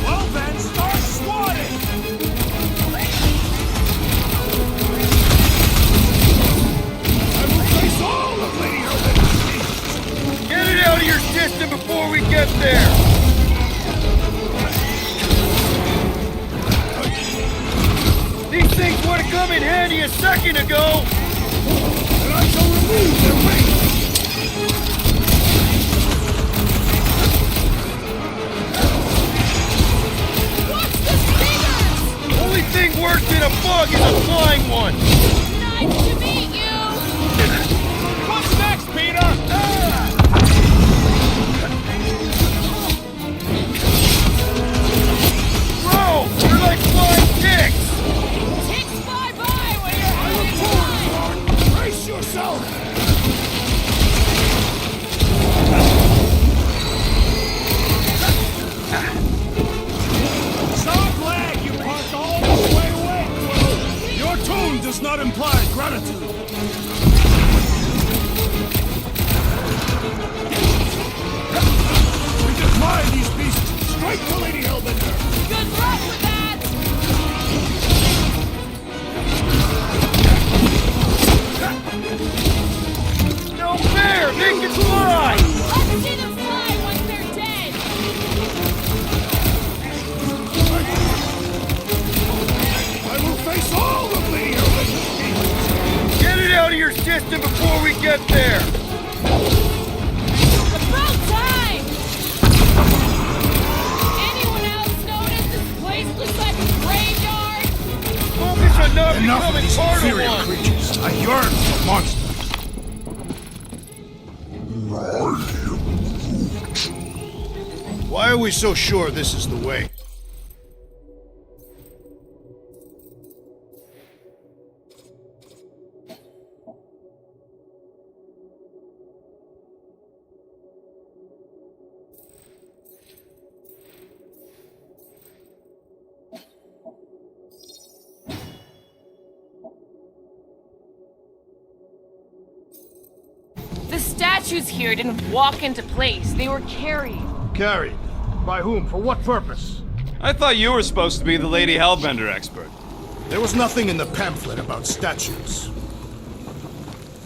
[SPEAKER 12] Well then, start swatting!
[SPEAKER 11] I will face all of Lady Elvin's.
[SPEAKER 2] Get it out of your system before we get there. These things would have come in handy a second ago.
[SPEAKER 11] And I shall remove their weight!
[SPEAKER 1] What's the stinger?
[SPEAKER 2] Only thing worse than a bug is a flying one.
[SPEAKER 1] Nice to meet you.
[SPEAKER 12] What's next, Peter?
[SPEAKER 2] Bro, you're like flying ticks.
[SPEAKER 1] Ticks fly by when you're having fun.
[SPEAKER 11] Brace yourself!
[SPEAKER 12] So glad you parked all the way away, Quill.
[SPEAKER 11] Your tone does not imply gratitude. We defy these beasts. Strike to Lady Hellbender.
[SPEAKER 1] Good luck with that.
[SPEAKER 2] No fair. Make it fly.
[SPEAKER 1] Let's see them fly once they're dead.
[SPEAKER 11] I will face all of Lady Hellbender's.
[SPEAKER 2] Get it out of your system before we get there.
[SPEAKER 1] About time. Anyone else notice this place looks like a graveyard?
[SPEAKER 2] Focus on not
[SPEAKER 11] Enough of
[SPEAKER 2] becoming
[SPEAKER 11] these
[SPEAKER 2] part of
[SPEAKER 11] inferior
[SPEAKER 2] one.
[SPEAKER 11] creatures. I yearn for monsters. Why are we so sure this is the way?
[SPEAKER 1] The statues here didn't walk into place. They were carried.
[SPEAKER 11] Carried. By whom? For what purpose?
[SPEAKER 8] I thought you were supposed to be the Lady Hellbender expert.
[SPEAKER 11] There was nothing in the pamphlet about statues.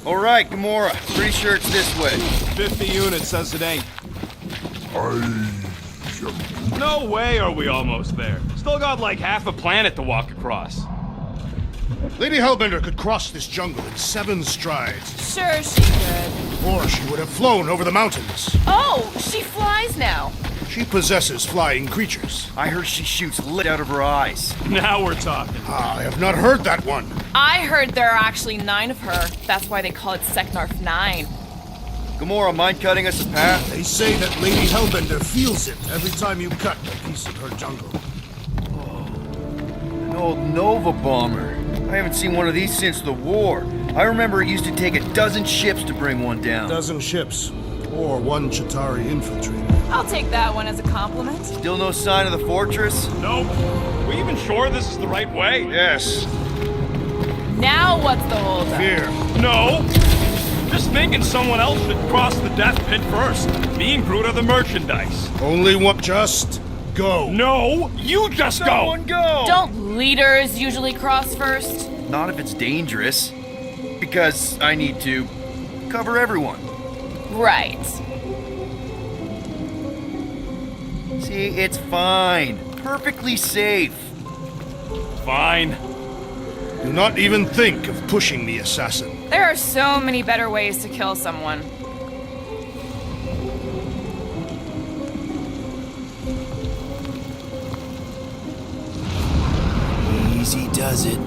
[SPEAKER 2] All right, Gamora. Pretty sure it's this way.
[SPEAKER 12] 50 units says it ain't. No way are we almost there. Still got like half a planet to walk across.
[SPEAKER 11] Lady Hellbender could cross this jungle in 7 strides,
[SPEAKER 1] Sure she could.
[SPEAKER 11] or she would have flown over the mountains.
[SPEAKER 1] Oh, she flies now.
[SPEAKER 11] She possesses flying creatures.
[SPEAKER 2] I heard she shoots lit out of her eyes.
[SPEAKER 12] Now we're talking.
[SPEAKER 11] I have not heard that one.
[SPEAKER 1] I heard there are actually 9 of her. That's why they call it Seknarf 9.
[SPEAKER 2] Gamora, mind cutting us a path?
[SPEAKER 11] They say that Lady Hellbender feels it every time you cut a piece of her jungle.
[SPEAKER 2] An old Nova bomber. I haven't seen one of these since the war. I remember it used to take 12 ships to bring one down.
[SPEAKER 11] 12 ships, or 1 Chitauri infiltrator.
[SPEAKER 1] I'll take that one as a compliment.
[SPEAKER 2] Still no sign of the fortress?
[SPEAKER 12] Nope. We even sure this is the right way?
[SPEAKER 11] Yes.
[SPEAKER 1] Now what's the holdup?
[SPEAKER 4] Fear.
[SPEAKER 12] No! Just thinking someone else should cross the death pit first. Me and Groot are the merchandise.
[SPEAKER 4] Only one. Just go.
[SPEAKER 12] No! You just
[SPEAKER 2] Someone go!
[SPEAKER 1] Don't leaders usually cross first?
[SPEAKER 2] Not if it's dangerous. Because I need to cover everyone.
[SPEAKER 1] Right.
[SPEAKER 2] See, it's fine. Perfectly safe.
[SPEAKER 12] Fine.
[SPEAKER 4] Do not even think of pushing me, assassin.
[SPEAKER 1] There are so many better ways to kill someone.
[SPEAKER 2] Easy does it.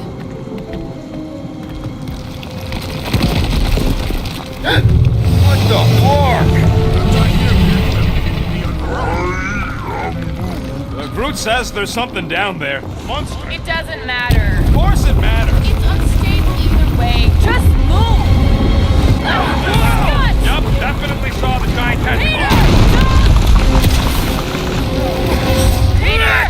[SPEAKER 2] What the fuck?
[SPEAKER 12] Groot says there's something down there.
[SPEAKER 4] Monster.
[SPEAKER 1] It doesn't matter.
[SPEAKER 12] Of course it matters.
[SPEAKER 1] It's unstable either way. Just move! Scott!
[SPEAKER 12] Yup, definitely saw the giant
[SPEAKER 1] Peter!
[SPEAKER 12] tentacle.
[SPEAKER 1] Peter!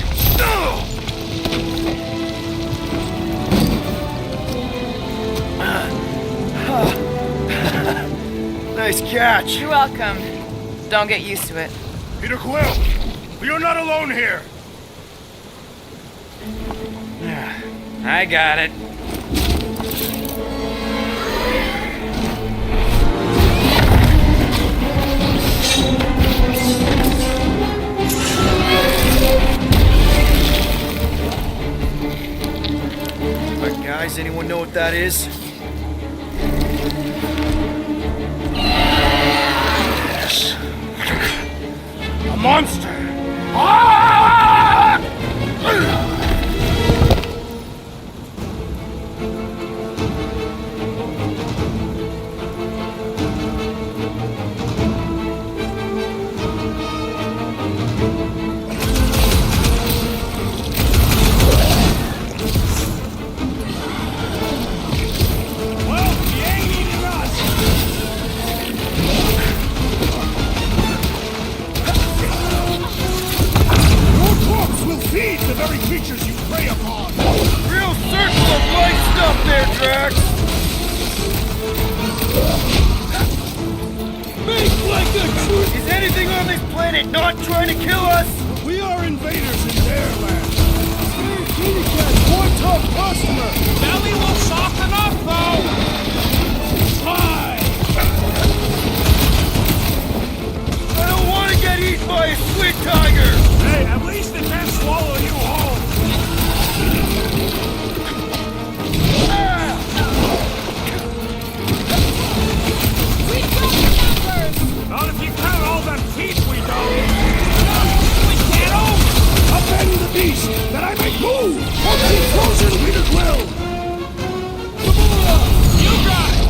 [SPEAKER 2] Nice catch.
[SPEAKER 5] You're welcome. Don't get used to it.
[SPEAKER 4] Peter Quill, you're not alone here.
[SPEAKER 3] I got it.
[SPEAKER 2] But guys, anyone know what that is?
[SPEAKER 4] Yes. A monster. Ah!
[SPEAKER 11] Well, he ain't eating us. Your corpse will feed the very creatures you prey upon.
[SPEAKER 2] Real circle of light stuff there, Drax.
[SPEAKER 11] Make like a true.
[SPEAKER 2] Is anything on this planet not trying to kill us?
[SPEAKER 11] We are invaders in their land. We're Kitty Cat's one tough customer.
[SPEAKER 12] Belly will soften up, though.
[SPEAKER 11] Fine.
[SPEAKER 2] I don't want to get eaten by a squid tiger.
[SPEAKER 12] Hey, at least it can't swallow you whole. Not if you count all them teeth we don't. We can't open.
[SPEAKER 11] Abandon the beast, that I may move. Or be frozen, Peter Quill. Gamora!
[SPEAKER 12] You got it.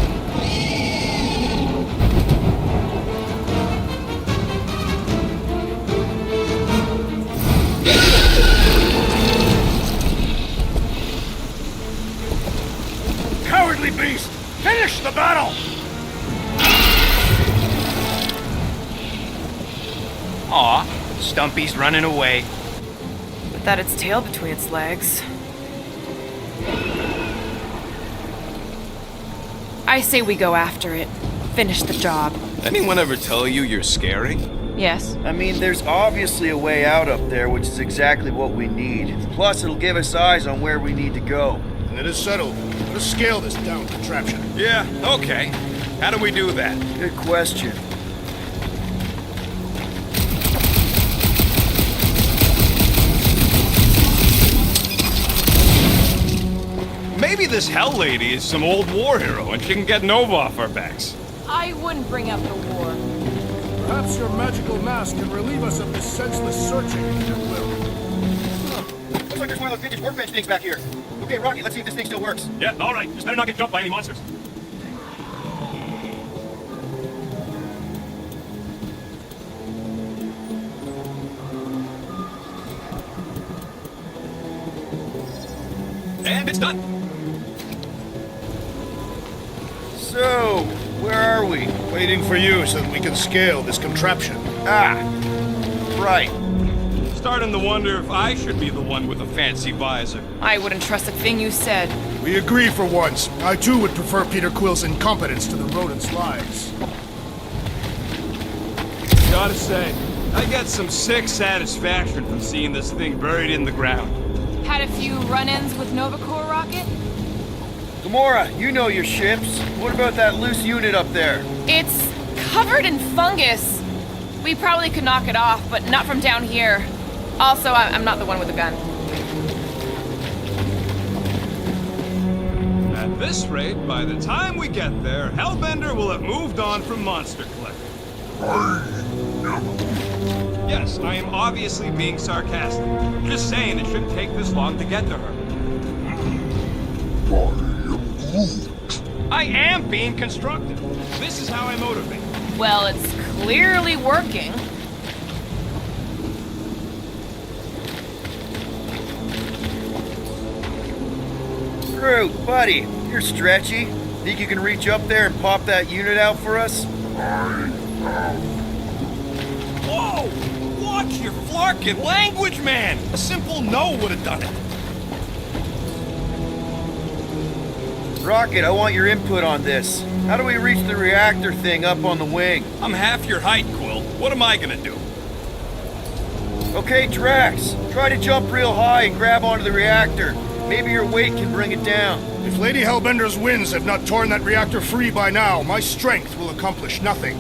[SPEAKER 4] Cowardly beast! Finish the battle!
[SPEAKER 3] Aw, Stumpy's running away.
[SPEAKER 5] With that its tail between its legs. I say we go after it. Finish the job.
[SPEAKER 8] Anyone ever tell you you're scary?
[SPEAKER 5] Yes.
[SPEAKER 2] I mean, there's obviously a way out up there, which is exactly what we need. Plus, it'll give us eyes on where we need to go.
[SPEAKER 4] And it is settled. Let's scale this down contraption.
[SPEAKER 8] Yeah, okay. How do we do that?
[SPEAKER 2] Good question.
[SPEAKER 12] Maybe this Hell Lady is some old war hero and she can get Nova off our backs.
[SPEAKER 1] I wouldn't bring up the war.
[SPEAKER 11] Perhaps your magical mask can relieve us of this senseless searching, Peter Quill.
[SPEAKER 2] Looks like there's one of those vintage workbench things back here. Okay, Rocky, let's see if this thing still works.
[SPEAKER 12] Yeah, all right. Just better not get jumped by any monsters. And it's done.
[SPEAKER 2] So, where are we?
[SPEAKER 4] Waiting for you so that we can scale this contraption.
[SPEAKER 2] Ah, right.
[SPEAKER 12] Starting to wonder if I should be the one with a fancy visor.
[SPEAKER 5] I wouldn't trust a thing you said.
[SPEAKER 4] We agree for once. I too would prefer Peter Quill's incompetence to the rodent's lies.
[SPEAKER 12] Gotta say, I get some sick satisfaction from seeing this thing buried in the ground.
[SPEAKER 1] Had a few run-ins with Nova Corps rocket?
[SPEAKER 2] Gamora, you know your ships. What about that loose unit up there?
[SPEAKER 1] It's covered in fungus. We probably could knock it off, but not from down here. Also, I'm not the one with the gun.
[SPEAKER 12] At this rate, by the time we get there, Hellbender will have moved on from Monster Collector. Yes, I am obviously being sarcastic. Just saying it shouldn't take this long to get to her. I am being constructive. This is how I motivate.
[SPEAKER 1] Well, it's clearly working.
[SPEAKER 2] Groot, buddy, you're stretchy. Think you can reach up there and pop that unit out for us?
[SPEAKER 12] Whoa! Watch your flarkin' language, man! A simple no would have done it.
[SPEAKER 2] Rocket, I want your input on this. How do we reach the reactor thing up on the wing?
[SPEAKER 12] I'm half your height, Quill. What am I gonna do?
[SPEAKER 2] Okay, Drax, try to jump real high and grab onto the reactor. Maybe your weight can bring it down.
[SPEAKER 4] If Lady Hellbender's winds have not torn that reactor free by now, my strength will accomplish nothing.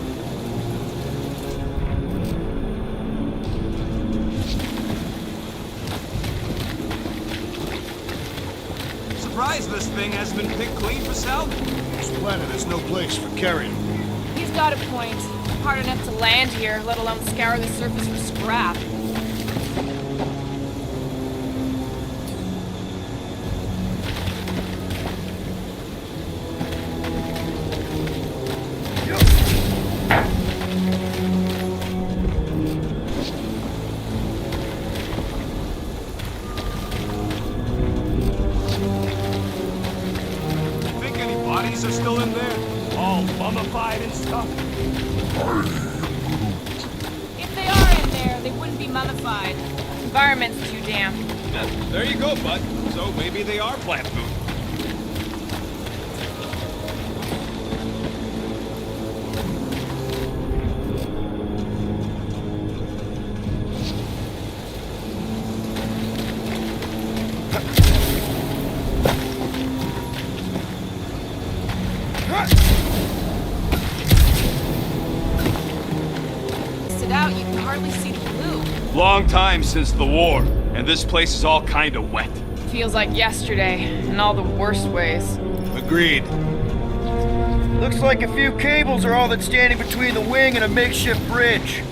[SPEAKER 12] Surprised this thing hasn't been picked clean for salvage.
[SPEAKER 4] This planet is no place for carrion.
[SPEAKER 1] He's got a point. Hard enough to land here, let alone scour the surface for scrap.
[SPEAKER 12] Are still in there, all mummified and stuff.
[SPEAKER 1] If they are in there, they wouldn't be mummified. Environment's too damp.
[SPEAKER 12] Yeah, there you go, bud. So maybe they are plant food.
[SPEAKER 1] Out, you can hardly see the blue.
[SPEAKER 12] Long time since the war, and this place is all kinda wet.
[SPEAKER 1] Feels like yesterday, in all the worst ways.
[SPEAKER 12] Agreed.
[SPEAKER 2] Looks like a few cables are all that's standing between the wing and a makeshift bridge.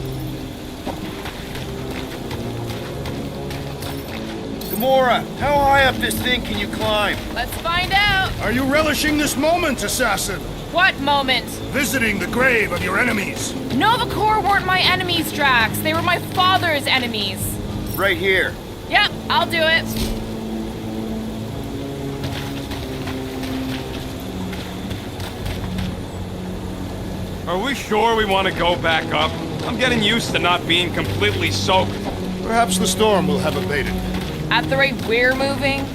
[SPEAKER 2] Gamora, how high up this thing can you climb?
[SPEAKER 1] Let's find out.
[SPEAKER 4] Are you relishing this moment, assassin?
[SPEAKER 1] What moment?
[SPEAKER 4] Visiting the grave of your enemies.
[SPEAKER 1] Nova Corps weren't my enemies, Drax. They were my father's enemies.
[SPEAKER 2] Right here.
[SPEAKER 1] Yep, I'll do it.
[SPEAKER 12] Are we sure we want to go back up? I'm getting used to not being completely soaked.
[SPEAKER 4] Perhaps the storm will have abated.
[SPEAKER 1] At the rate we're moving.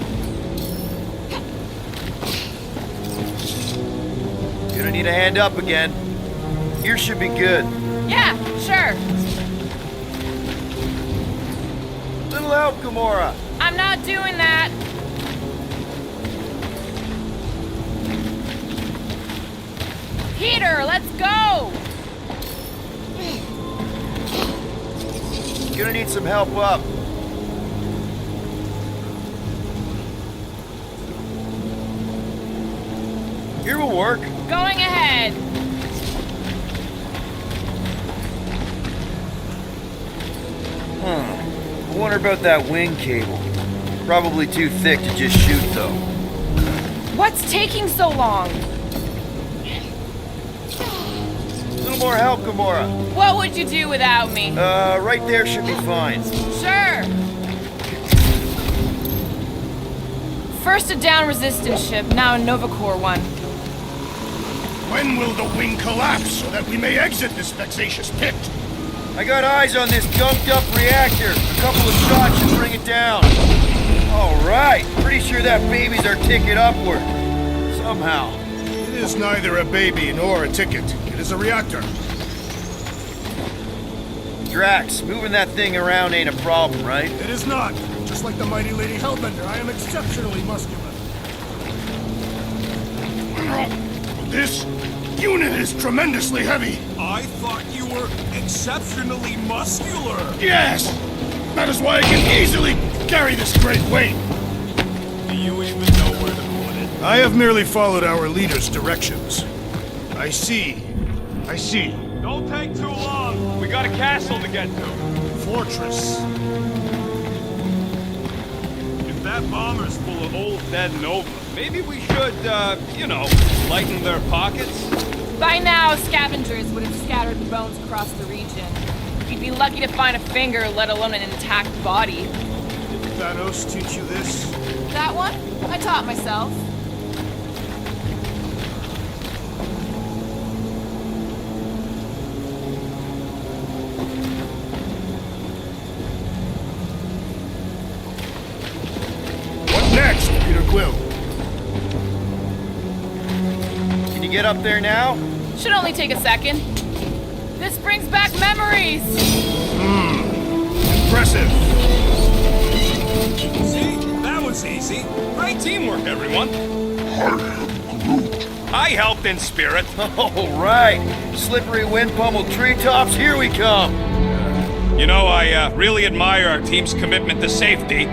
[SPEAKER 2] Gonna need a hand up again. Here should be good.
[SPEAKER 1] Yeah, sure.
[SPEAKER 2] Little help, Gamora.
[SPEAKER 1] I'm not doing that. Peter, let's go!
[SPEAKER 2] Gonna need some help up. Here will work.
[SPEAKER 1] Going ahead.
[SPEAKER 2] I wonder about that wing cable. Probably too thick to just shoot, though.
[SPEAKER 1] What's taking so long?
[SPEAKER 2] A little more help, Gamora.
[SPEAKER 1] What would you do without me?
[SPEAKER 2] Right there should be fine.
[SPEAKER 1] Sure. First a down resistance ship, now a Nova Corps one.
[SPEAKER 4] When will the wing collapse so that we may exit this vexatious pit?
[SPEAKER 2] I got eyes on this gunked up reactor. A couple of shots should bring it down. All right, pretty pretty sure that baby's our ticket upward. Somehow.
[SPEAKER 4] It is neither a baby nor a ticket. It is a reactor.
[SPEAKER 2] Drax, moving that thing around ain't a problem, right?
[SPEAKER 11] It is not. Just like the mighty Lady Hellbender, I am exceptionally muscular.
[SPEAKER 4] This unit is tremendously heavy.
[SPEAKER 12] I thought you were exceptionally muscular.
[SPEAKER 4] Yes! That is why I can easily carry this great weight.
[SPEAKER 12] Do you even know where to put it?
[SPEAKER 4] I have merely followed our leader's directions. I see.
[SPEAKER 12] Don't take too long. We got a castle to get to.
[SPEAKER 4] Fortress.
[SPEAKER 12] If that bomber's full of old dead Nova, maybe we should, lighten their pockets?
[SPEAKER 1] By now, scavengers would have scattered the bones across the region. You'd be lucky to find a finger, let alone an intact body.
[SPEAKER 11] Did Thanos teach you this?
[SPEAKER 1] That one? I taught myself.
[SPEAKER 4] What next, Peter Quill?
[SPEAKER 2] Can you get up there now?
[SPEAKER 1] Should only take a second. This brings back memories!
[SPEAKER 4] Impressive.
[SPEAKER 12] See? That was easy. Great teamwork, everyone. I helped in spirit.
[SPEAKER 2] All right. Slippery wind pummeled treetops, here we come.
[SPEAKER 12] You know, I really admire our team's commitment to safety.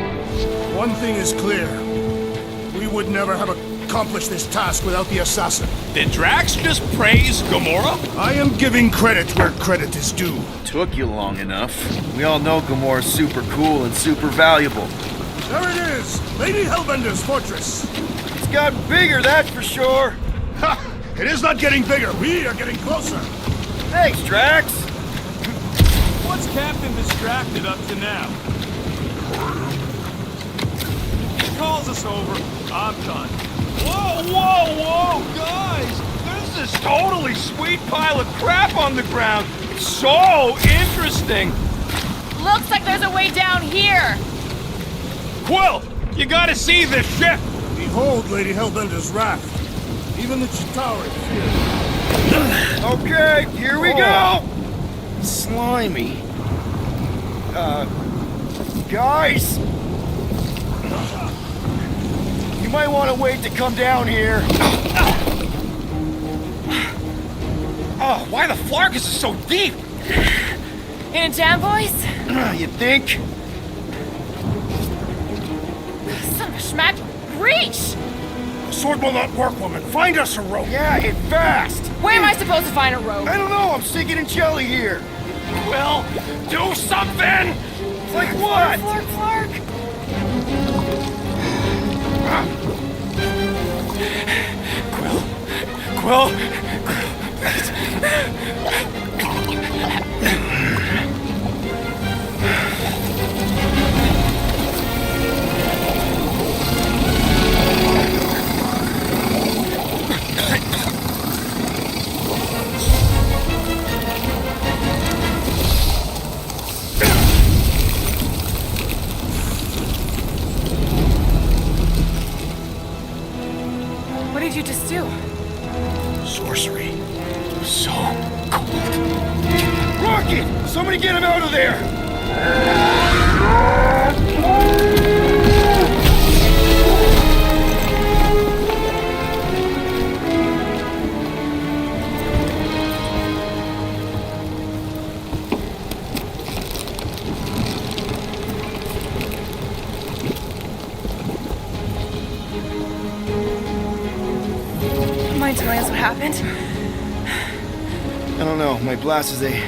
[SPEAKER 11] One thing is clear. We would never have accomplished this task without the assassin.
[SPEAKER 12] Did Drax just praise Gamora?
[SPEAKER 11] I am giving credit where credit is due.
[SPEAKER 2] Took you long enough. We all know Gamora's super cool and super valuable.
[SPEAKER 11] There it is! Lady Hellbender's fortress!
[SPEAKER 2] It's got bigger, that's for sure.
[SPEAKER 11] Ha! It is not getting bigger, we are getting closer!
[SPEAKER 2] Thanks, Drax.
[SPEAKER 12] What's Captain Distracted up to now? He calls us over. I'm done. Whoa, guys! There's this totally sweet pile of crap on the ground. It's so interesting.
[SPEAKER 1] Looks like there's a way down here!
[SPEAKER 12] Quill, you gotta see this ship.
[SPEAKER 11] Behold Lady Hellbender's raft. Even the Chitauri fear.
[SPEAKER 2] Okay, here we go. Slimy. Guys. You might want to wait to come down here.
[SPEAKER 3] Oh, why the Flarkus is so deep?
[SPEAKER 1] In a jam, boys?
[SPEAKER 2] You think?
[SPEAKER 1] Son of a schmack, reach!
[SPEAKER 4] Sword will not work, woman. Find us a rope.
[SPEAKER 2] Yeah, and fast.
[SPEAKER 1] Where am I supposed to find a rope?
[SPEAKER 2] I don't know, I'm sticking in jelly here.
[SPEAKER 3] Quill, do something!
[SPEAKER 2] Like what?
[SPEAKER 1] Flark!
[SPEAKER 3] Quill,
[SPEAKER 1] What did you just do?
[SPEAKER 4] Sorcery.
[SPEAKER 2] So cold. Rocket! Somebody get him out of there!
[SPEAKER 1] Mind telling us what happened?
[SPEAKER 2] I don't know. My blasters, they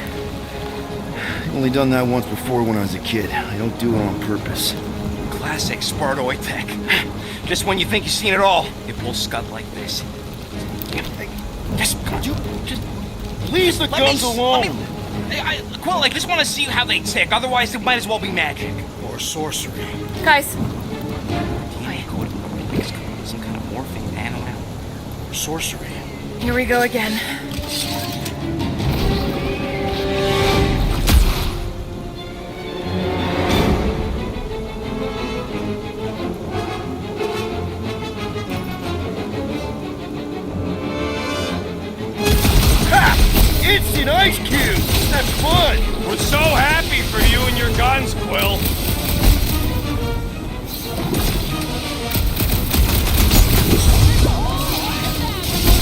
[SPEAKER 2] only done that once before when I was a kid. I don't do it on purpose.
[SPEAKER 3] Classic Spartoid tech. Just when you think you've seen it all, it will scud like this. Just, come on, just
[SPEAKER 2] Leave the guns alone!
[SPEAKER 3] Quill, I just want to see how they tick. Otherwise, it might as well be magic.
[SPEAKER 4] Or sorcery.
[SPEAKER 1] Guys,
[SPEAKER 3] DNA code. Some kind of morphing nano.
[SPEAKER 4] Or sorcery.
[SPEAKER 1] here we go again.
[SPEAKER 2] ice cubes! That's fun!
[SPEAKER 12] We're so happy for you and your guns, Quill.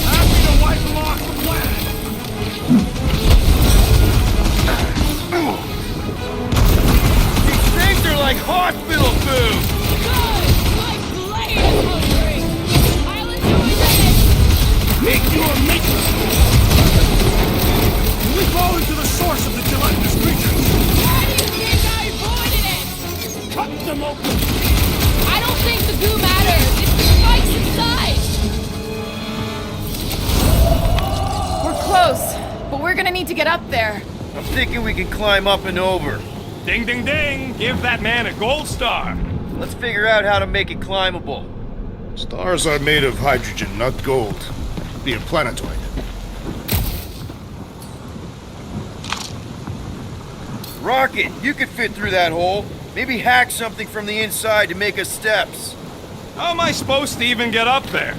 [SPEAKER 12] Happy to wipe them off the planet.
[SPEAKER 2] These things are like hospital food!
[SPEAKER 1] Good! My blade is hungry! I'll enjoy this!
[SPEAKER 11] Make your maker! We fall into the source of the gelatinous creatures!
[SPEAKER 1] Why do you think I avoided it?
[SPEAKER 11] Cut them open!
[SPEAKER 1] I don't think the goo matters. It's the spikes inside.
[SPEAKER 5] We're close, but we're gonna need to get up there.
[SPEAKER 2] I'm thinking we can climb up and over.
[SPEAKER 12] Ding, ding, ding! Give that man a gold star.
[SPEAKER 2] Let's figure out how to make it climbable.
[SPEAKER 4] Stars are made of hydrogen, not gold. Be a planetoid.
[SPEAKER 2] Rocket, you could fit through that hole. Maybe hack something from the inside to make us steps.
[SPEAKER 12] How am I supposed to even get up there?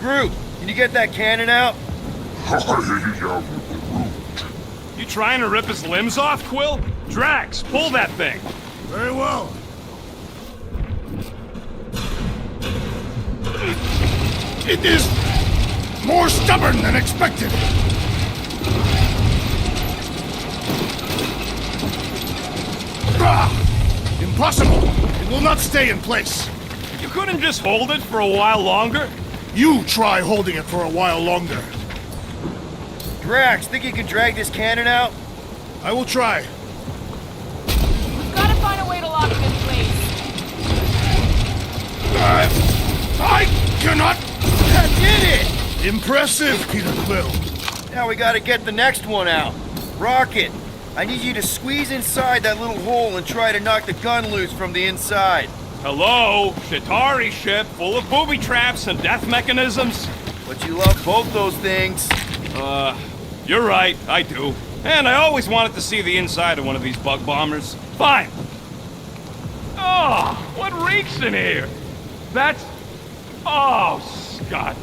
[SPEAKER 2] Groot, can you get that cannon out?
[SPEAKER 12] You trying to rip his limbs off, Quill? Drax, pull that thing.
[SPEAKER 11] Very well.
[SPEAKER 4] It is more stubborn than expected. Impossible! It will not stay in place.
[SPEAKER 12] You couldn't just hold it for a while longer?
[SPEAKER 4] You try holding it for a while longer.
[SPEAKER 2] Drax, think you can drag this cannon out?
[SPEAKER 4] I will try.
[SPEAKER 1] We've got to find a way to lock it in place.
[SPEAKER 4] I cannot.
[SPEAKER 2] I did it!
[SPEAKER 4] Impressive, Peter Quill.
[SPEAKER 2] Now we gotta get the next one out. Rocket, I need you to squeeze inside that little hole and try to knock the gun loose from the inside.
[SPEAKER 12] Hello? Chitauri ship full of booby traps and death mechanisms?
[SPEAKER 2] But you love both those things.
[SPEAKER 12] You're right, I do. And I always wanted to see the inside of one of these bug bombers. Fine. Oh, what reeks in here? That's... Oh, Scott.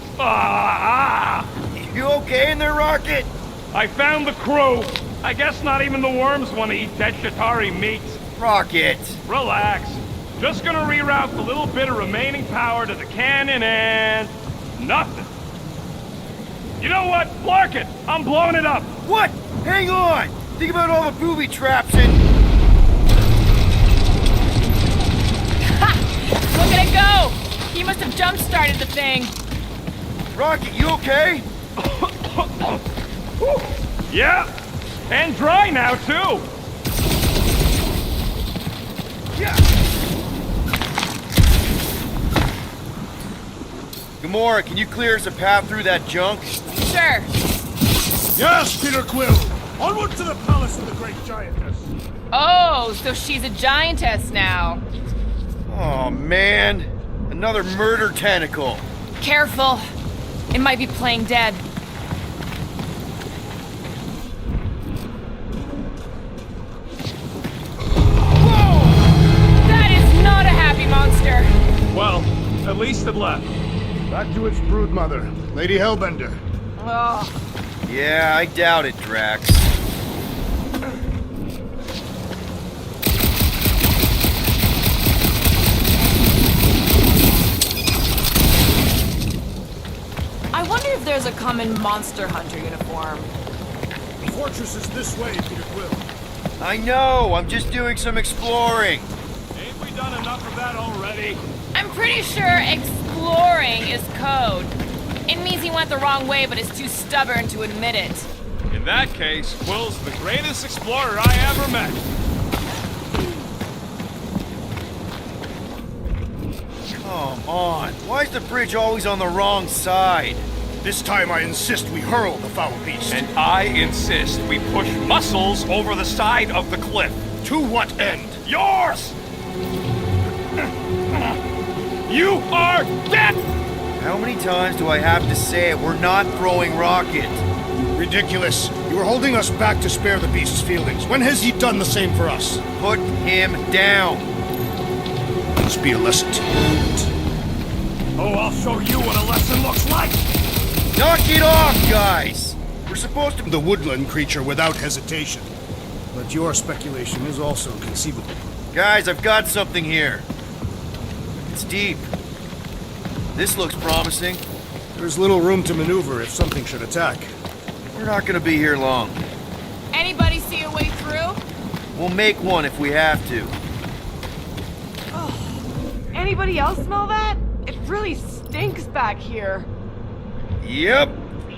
[SPEAKER 2] You okay in there, Rocket?
[SPEAKER 12] I found the crew. I guess not even the worms want to eat dead Chitauri meat.
[SPEAKER 2] Rocket.
[SPEAKER 12] Relax. Just gonna reroute the little bit of remaining power to the cannon and... nothing. You know what? Lark it! I'm blowing it up!
[SPEAKER 2] What? Hang on! Think about all the booby traps and...
[SPEAKER 5] Ha! Look at it go! He must have jump-started the thing.
[SPEAKER 2] Rocket, you okay?
[SPEAKER 12] Yeah! And dry now, too!
[SPEAKER 2] Yeah! Gamora, can you clear us a path through that junk?
[SPEAKER 5] Sure.
[SPEAKER 11] Yes, Peter Quill! Onward to the palace of the great giantess!
[SPEAKER 5] Oh, so she's a giantess now.
[SPEAKER 2] Oh, man. Another murder tentacle.
[SPEAKER 5] Careful. It might be playing dead. Whoa! That is not a happy monster.
[SPEAKER 12] Well, at least it left.
[SPEAKER 4] Back to its broodmother, Lady Hellbender.
[SPEAKER 5] Oh.
[SPEAKER 2] Yeah, I doubt it, Drax.
[SPEAKER 1] I wonder if there's a common monster hunter uniform.
[SPEAKER 11] The fortress is this way, Peter Quill.
[SPEAKER 2] I know, I'm just doing some exploring.
[SPEAKER 12] Ain't we done enough of that already?
[SPEAKER 5] I'm pretty sure exploring is code. It means he went the wrong way, but is too stubborn to admit it.
[SPEAKER 12] In that case, Quill's the greatest explorer I ever met.
[SPEAKER 2] Come on, why is the bridge always on the wrong side?
[SPEAKER 4] This time I insist we hurl the foul beast.
[SPEAKER 12] And I insist we push muscles over the side of the cliff.
[SPEAKER 4] To what end?
[SPEAKER 12] Yours! You are dead!
[SPEAKER 2] How many times do I have to say it? We're not throwing Rocket.
[SPEAKER 4] Ridiculous. You were holding us back to spare the beast's feelings. When has he done the same for us?
[SPEAKER 2] Put him down.
[SPEAKER 4] Must be a lesson to you.
[SPEAKER 12] Oh, I'll show you what a lesson looks like!
[SPEAKER 2] Knock it off, guys! We're supposed to...
[SPEAKER 4] The woodland creature without hesitation. But your speculation is also conceivable.
[SPEAKER 2] Guys, I've got something here. It's deep. This looks promising.
[SPEAKER 4] There's little room to maneuver if something should attack.
[SPEAKER 2] We're not gonna be here long.
[SPEAKER 1] Anybody see a way through?
[SPEAKER 2] We'll make one if we have to.
[SPEAKER 1] Anybody else smell that? It really stinks back here.
[SPEAKER 2] Yep.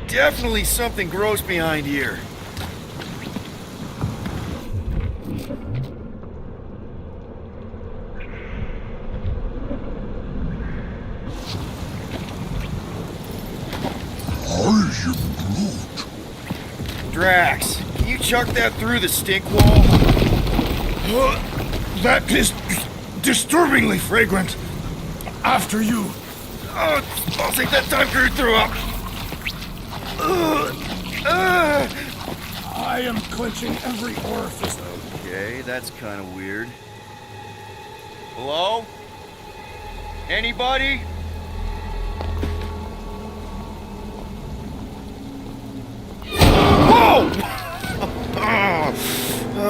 [SPEAKER 2] Definitely something gross behind here. Drax, can you chuck that through the stink wall?
[SPEAKER 4] That is disturbingly fragrant. After you.
[SPEAKER 2] I'll take that time Groot threw up.
[SPEAKER 4] I am clenching every orifice.
[SPEAKER 2] Okay, that's kind of weird. Hello? Anybody? Whoa!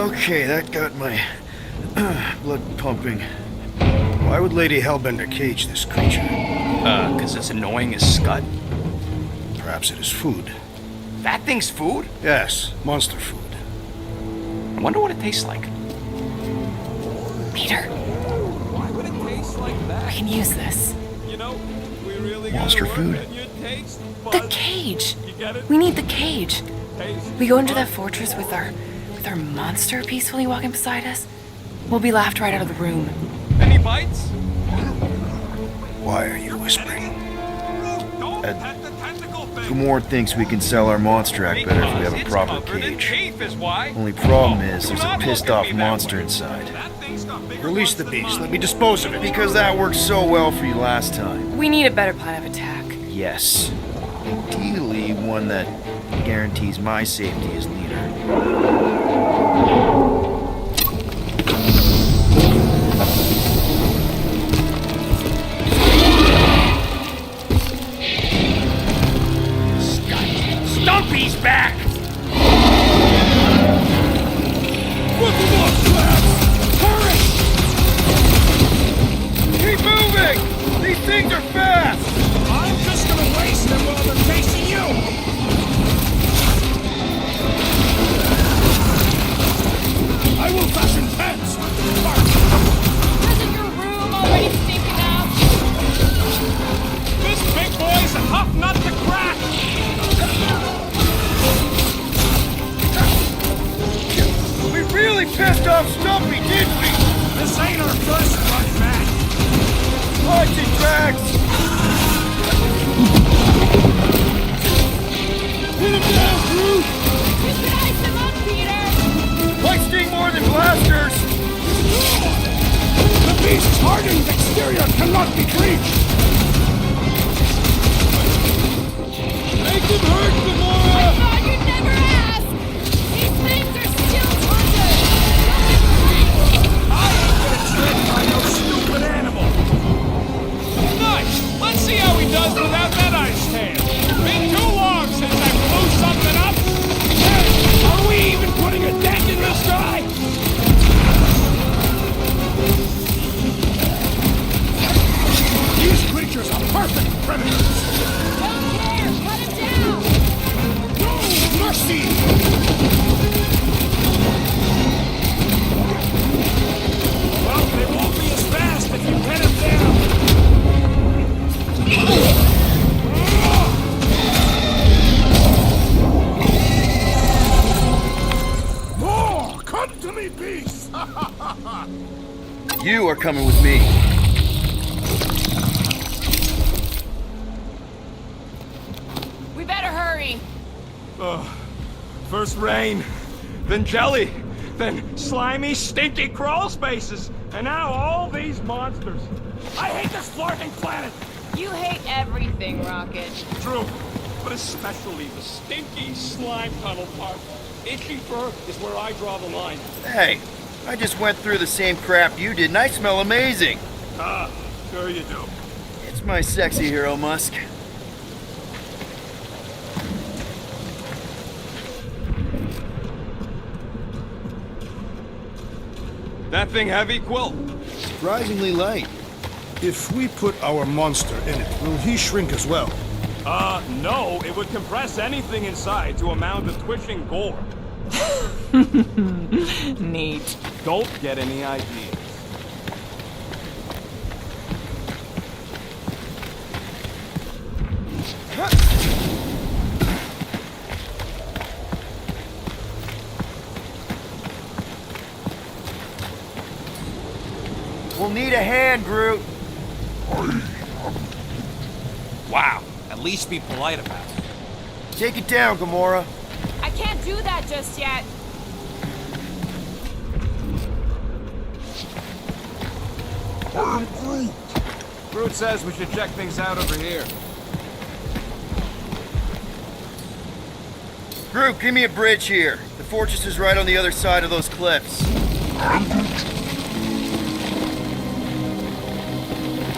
[SPEAKER 2] Okay, that got my blood pumping.
[SPEAKER 4] Why would Lady Hellbender cage this creature?
[SPEAKER 3] 'Cause it's annoying as scud.
[SPEAKER 4] Perhaps it is food.
[SPEAKER 3] That thing's food?
[SPEAKER 4] Yes, monster food.
[SPEAKER 3] I wonder what it tastes like.
[SPEAKER 5] Peter,
[SPEAKER 8] Why would it taste like
[SPEAKER 5] I
[SPEAKER 8] that?
[SPEAKER 5] can use this.
[SPEAKER 8] You know, we really
[SPEAKER 2] Monster
[SPEAKER 8] gotta
[SPEAKER 2] food?
[SPEAKER 8] work on your taste
[SPEAKER 5] The
[SPEAKER 8] buds.
[SPEAKER 5] cage.
[SPEAKER 8] You get it?
[SPEAKER 5] We need the cage.
[SPEAKER 8] Taste
[SPEAKER 5] We go into that
[SPEAKER 8] buds.
[SPEAKER 5] fortress with our monster peacefully walking beside us. We'll be laughed right out of the room.
[SPEAKER 8] Any bites?
[SPEAKER 4] Why are you whispering?
[SPEAKER 8] Don't
[SPEAKER 2] Ed,
[SPEAKER 8] pet the tentacle thing.
[SPEAKER 2] Gamora thinks we can sell our monster act better if we have a
[SPEAKER 8] It's
[SPEAKER 2] proper
[SPEAKER 8] covered in
[SPEAKER 2] cage.
[SPEAKER 8] teeth is why.
[SPEAKER 2] Only problem
[SPEAKER 8] Oh,
[SPEAKER 2] is
[SPEAKER 8] do
[SPEAKER 2] there's a
[SPEAKER 8] not
[SPEAKER 2] pissed
[SPEAKER 8] look at
[SPEAKER 2] off
[SPEAKER 8] me that
[SPEAKER 2] monster
[SPEAKER 8] way.
[SPEAKER 2] inside.
[SPEAKER 8] That thing's got bigger
[SPEAKER 4] Release the
[SPEAKER 8] buds than
[SPEAKER 4] beast.
[SPEAKER 8] mine.
[SPEAKER 4] Let me dispose of it.
[SPEAKER 2] Because that worked so well for you last time.
[SPEAKER 5] We need a better plan of attack.
[SPEAKER 2] Yes. Ideally, one that guarantees my safety as leader.
[SPEAKER 3] Stumpy's back!
[SPEAKER 2] Keep moving! These things are fast!
[SPEAKER 12] I'm just gonna waste them while they're chasing you! I will fashion pens!
[SPEAKER 1] Doesn't your room already stink enough?
[SPEAKER 12] This big boy's a tough nut to crack!
[SPEAKER 2] We really pissed off Stumpy, didn't we?
[SPEAKER 12] This ain't our first run back!
[SPEAKER 2] Punch it, Drax!
[SPEAKER 11] Put him down, Groot!
[SPEAKER 1] You should ice him up, Peter!
[SPEAKER 2] Might sting more than blasters!
[SPEAKER 11] The beast's hardened exterior cannot be breached! Make him hurt, Gamora!
[SPEAKER 1] God, you'd never ask! These things are still haunted!
[SPEAKER 12] I ain't gonna trick by no stupid animal! Nice! Let's see how he does without that ice tail! Been too long since I blew something up! Hey, are we even putting a dent in this guy?
[SPEAKER 11] These creatures are perfect predators!
[SPEAKER 1] Don't care! Cut him down!
[SPEAKER 11] No mercy!
[SPEAKER 12] Well, they won't be as fast if you pin him down!
[SPEAKER 11] More! Come to me, beast!
[SPEAKER 2] You are coming with me.
[SPEAKER 1] We better hurry!
[SPEAKER 12] First rain, then jelly, then slimy, stinky crawl spaces, and now all these monsters. I hate this floating planet!
[SPEAKER 1] You hate everything, Rocket.
[SPEAKER 12] True, but especially the stinky slime tunnel part. Itchy fur is where I draw the line.
[SPEAKER 2] Hey, I just went through the same crap you did and I smell amazing.
[SPEAKER 12] Ah, sure you do.
[SPEAKER 2] It's It's my sexy hero, Musk.
[SPEAKER 12] That thing heavy, Quill?
[SPEAKER 11] Surprisingly light. If we put our monster in it, will he shrink as well?
[SPEAKER 12] No. It would compress anything inside to a mound of twitching gore.
[SPEAKER 1] Neat.
[SPEAKER 12] Don't get any ideas.
[SPEAKER 2] We'll need a hand, Groot.
[SPEAKER 3] Wow. At least be polite about it.
[SPEAKER 2] Take it down, Gamora.
[SPEAKER 1] I can't do that just yet.
[SPEAKER 12] Groot says we should check things out over here.
[SPEAKER 2] Groot, give me a bridge here. The fortress is right on the other side of those cliffs.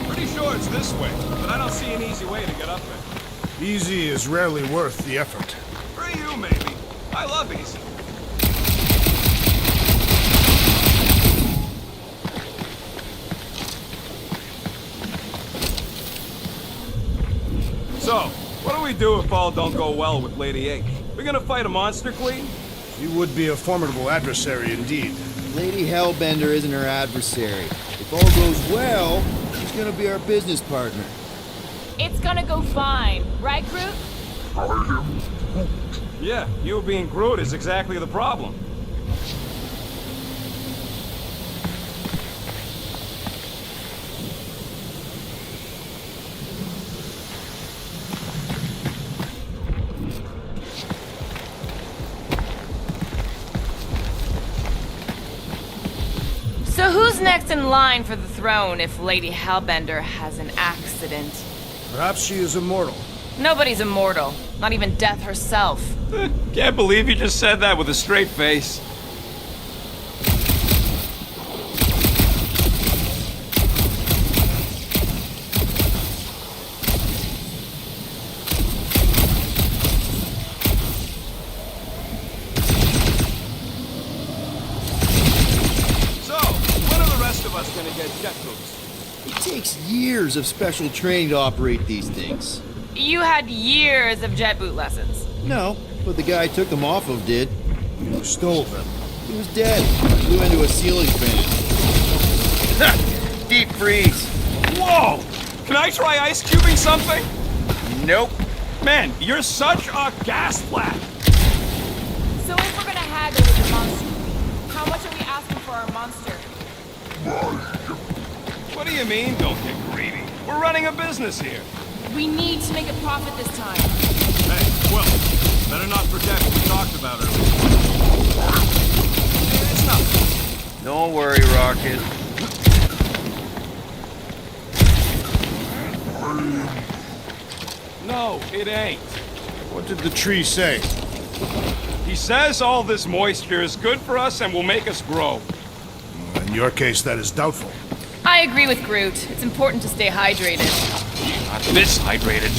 [SPEAKER 12] Pretty sure it's this way, but I don't see an easy way to get up there.
[SPEAKER 11] Easy is rarely worth the effort.
[SPEAKER 12] For you, maybe. I love easy. So, what do we do if all don't go well with Lady H? We're gonna fight a monster queen?
[SPEAKER 11] She would be a formidable adversary indeed.
[SPEAKER 13] Lady Hellbender isn't her adversary. If all goes well, she's gonna be our business partner.
[SPEAKER 1] It's gonna go fine, right, Groot?
[SPEAKER 12] Yeah, you being Groot is exactly the problem.
[SPEAKER 1] So who's next in line for the throne if Lady Hellbender has an accident?
[SPEAKER 11] Perhaps she is immortal.
[SPEAKER 1] Nobody's immortal, not even death herself.
[SPEAKER 8] Can't believe you just said that with a straight face.
[SPEAKER 12] Gonna get jet boots.
[SPEAKER 13] It takes years of special training to operate these things.
[SPEAKER 1] You had years of jet boot lessons.
[SPEAKER 13] No, but the guy I took them off of did.
[SPEAKER 11] You stole them.
[SPEAKER 13] He was dead. Flew into a ceiling fan.
[SPEAKER 2] Deep freeze.
[SPEAKER 12] Whoa! Can I try ice cubing something?
[SPEAKER 2] Nope.
[SPEAKER 12] Man, you're such a gas flat.
[SPEAKER 1] So if we're gonna haggle with the monster, how much are we asking for our monster?
[SPEAKER 12] What do you mean, don't get greedy? We're running a business here.
[SPEAKER 1] We need to make a profit this time.
[SPEAKER 12] Hey, well, better not forget what we talked about earlier. It's nothing.
[SPEAKER 2] Don't worry, Rocket.
[SPEAKER 12] No, it ain't.
[SPEAKER 11] What did the tree say?
[SPEAKER 12] He says all this moisture is good for us and will make us grow.
[SPEAKER 11] In your case, that is doubtful.
[SPEAKER 1] I agree with Groot. It's important to stay hydrated.
[SPEAKER 3] Not this hydrated.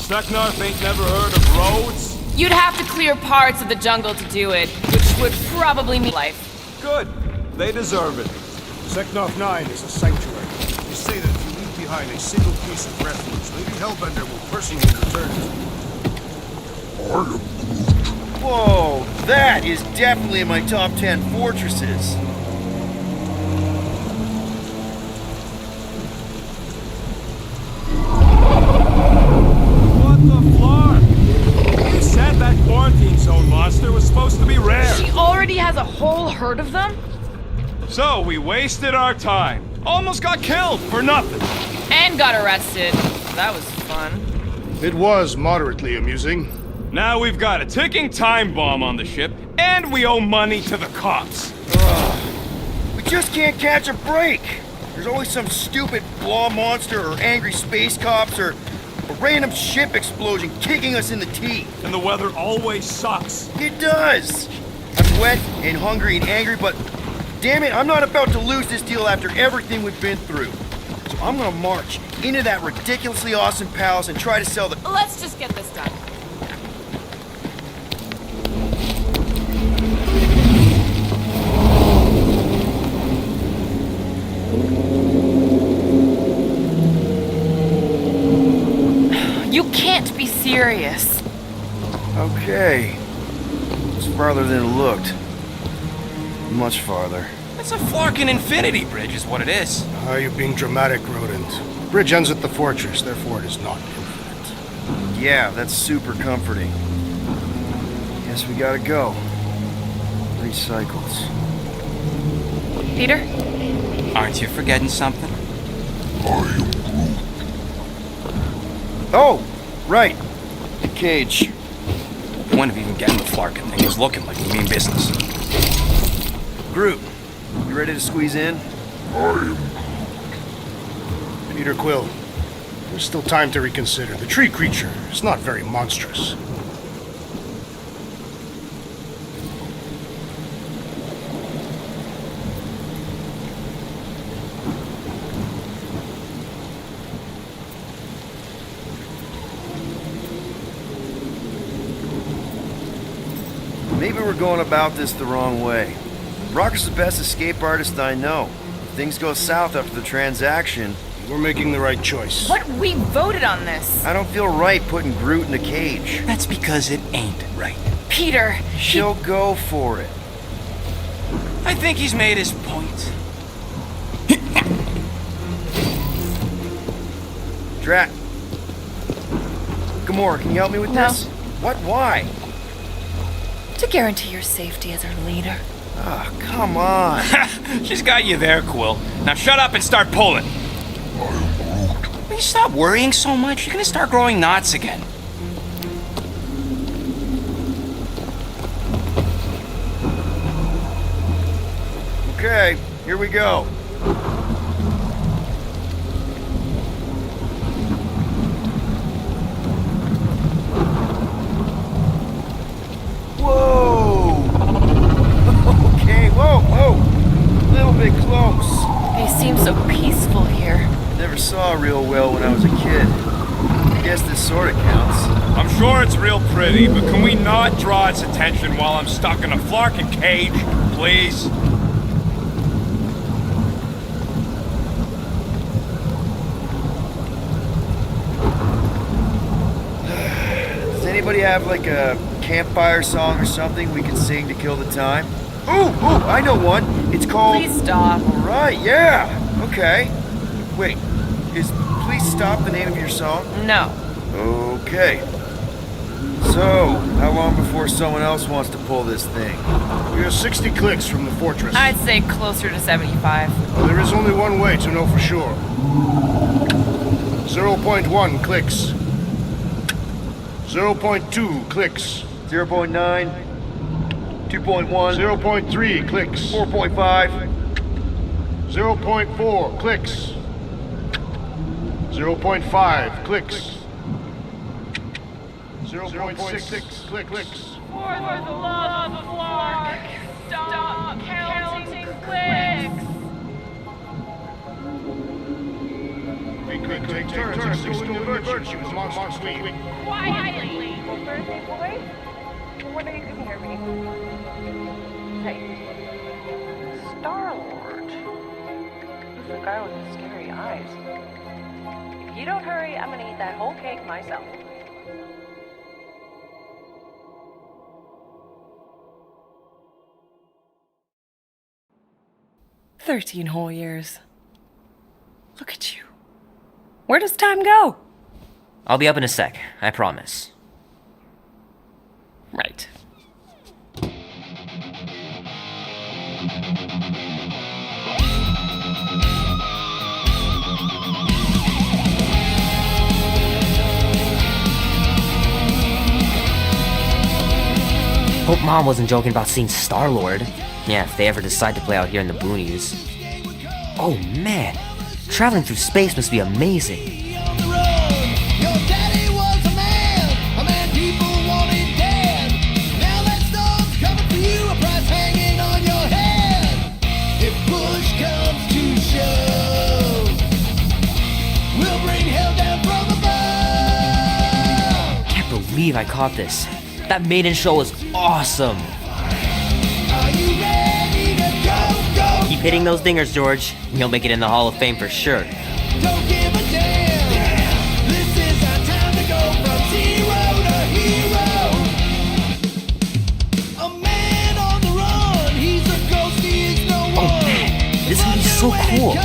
[SPEAKER 12] Stucknarf ain't never heard of roads?
[SPEAKER 1] You'd have to clear parts of the jungle to do it, which would probably mean life.
[SPEAKER 12] Good. They deserve it.
[SPEAKER 11] Seknarf 9 is a sanctuary. They say that if you leave behind a single piece of refuge, Lady Hellbender will personally return it.
[SPEAKER 2] Whoa, that is definitely in my top 10 fortresses.
[SPEAKER 12] What the flar? You said that quarantine zone monster was supposed to be rare.
[SPEAKER 1] She already has a whole herd of them?
[SPEAKER 12] So we wasted our time. Almost got killed for nothing.
[SPEAKER 1] And got arrested. That was fun.
[SPEAKER 11] It was moderately amusing.
[SPEAKER 12] Now we've got a ticking time bomb on the ship, and we owe money to the cops.
[SPEAKER 2] We just can't catch a break. There's always some stupid blah monster or angry space cops or a random ship explosion kicking us in the teeth.
[SPEAKER 12] And the weather always sucks.
[SPEAKER 2] It does. I'm wet and hungry and angry, but damn it, I'm not about to lose this deal after everything we've been through. So I'm gonna march into that ridiculously awesome palace and try to sell the...
[SPEAKER 1] Let's just get this done. You can't be serious.
[SPEAKER 2] Okay. It's farther than it looked. Much farther.
[SPEAKER 3] It's a Flarkin infinity bridge is what it is.
[SPEAKER 4] You're being dramatic, Rodent. The bridge ends at the fortress, therefore it is not infinite.
[SPEAKER 2] Yeah, that's super comforting. Guess we gotta go. 3 cycles.
[SPEAKER 5] Peter?
[SPEAKER 3] Aren't you forgetting something?
[SPEAKER 2] Oh, right. The cage.
[SPEAKER 3] Point of even getting the Flarkin thing was looking like we mean business.
[SPEAKER 2] Groot, you ready to squeeze in?
[SPEAKER 4] Peter Quill, there's still time to reconsider. The tree creature is not very monstrous.
[SPEAKER 2] Maybe we're going about this the wrong way. Rocker's the best escape artist I know. If things go south after the transaction...
[SPEAKER 4] We're making the right choice.
[SPEAKER 5] What? We voted on this.
[SPEAKER 2] I don't feel right putting Groot in a cage.
[SPEAKER 3] That's because it ain't right.
[SPEAKER 5] Peter!
[SPEAKER 2] She'll go for it.
[SPEAKER 3] I think he's made his point.
[SPEAKER 2] Drax. Gamora, can you help me with
[SPEAKER 5] No.
[SPEAKER 2] this? What? Why?
[SPEAKER 5] To guarantee your safety as our leader.
[SPEAKER 2] Ah, come on.
[SPEAKER 3] She's got you there, Quill. Now shut up and start pulling. Will you stop worrying so much? You're gonna start growing knots again.
[SPEAKER 2] Okay, here we go. Whoa! Okay, whoa! A little bit close.
[SPEAKER 5] They seem so peaceful here.
[SPEAKER 2] Never saw real well when I was a kid. I guess this sort of counts.
[SPEAKER 12] I'm sure it's real pretty, but can we not draw its attention while I'm stuck in a Flarkin cage, please?
[SPEAKER 2] Does anybody have like a campfire song or something we can sing to kill the time? Ooh, I know one. It's called...
[SPEAKER 5] Please stop.
[SPEAKER 2] All right, yeah. Okay. Wait, is Please Stop the name of your song?
[SPEAKER 5] No.
[SPEAKER 2] Okay. So, how long before someone else wants to pull this thing?
[SPEAKER 4] We are 60 clicks from the fortress.
[SPEAKER 5] I'd say closer to 75.
[SPEAKER 4] Well, there is only one way to know for sure. 0.1 clicks. 0.2 clicks.
[SPEAKER 2] 0.9. 2.1.
[SPEAKER 4] 0.3 clicks.
[SPEAKER 2] 4.5.
[SPEAKER 4] 0.4 clicks. 0.5 clicks. 0.6 clicks.
[SPEAKER 1] For the love of Lark, stop counting clicks.
[SPEAKER 4] We could take turns extolling the virtues of Monster Queen.
[SPEAKER 1] Quietly.
[SPEAKER 14] Birthday boy? What are you doing here, me? Hey. Star-Lord. Who's the guy with the scary eyes? If you don't hurry, I'm gonna eat that whole cake myself.
[SPEAKER 5] "13 whole years. Look at you. Where does time go?"
[SPEAKER 15] I'll be up in a sec, I promise.
[SPEAKER 5] Right.
[SPEAKER 15] Hope Mom wasn't joking about seeing Star-Lord. Yeah, if they ever decide to play out here in the boonies. Oh man, traveling through space must be amazing.
[SPEAKER 11] Your daddy was a man people wanted dead. Now that storm's coming for you, a price hanging on your head. If push comes to shove, we'll bring hell down from above.
[SPEAKER 15] Can't believe I caught this. That maiden show was awesome.
[SPEAKER 11] Are you ready to go?
[SPEAKER 15] Keep hitting those dingers, George. You'll make it in the Hall of Fame for sure.
[SPEAKER 11] Don't give a damn. This is our time to go from zero to hero. A man on the run, he's a ghost, he is no one.
[SPEAKER 15] Oh man, this would be so cool.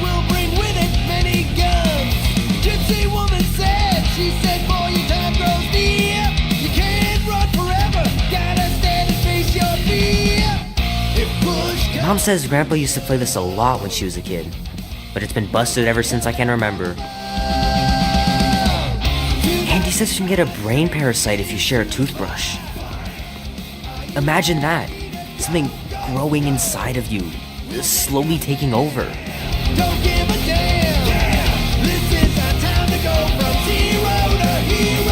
[SPEAKER 11] We'll bring with it many guns. Gypsy woman said, she said, boy, your time grows near. You can't run forever, gotta stand and face your fear. If push comes
[SPEAKER 15] Mom says Grandpa used to play this a lot when she was a kid, but it's been busted ever since I can remember. And he says you can get a brain parasite if you share a toothbrush. Imagine that. Something growing inside of you, slowly taking over.
[SPEAKER 11] Don't give a damn. This is our time to go from zero to hero.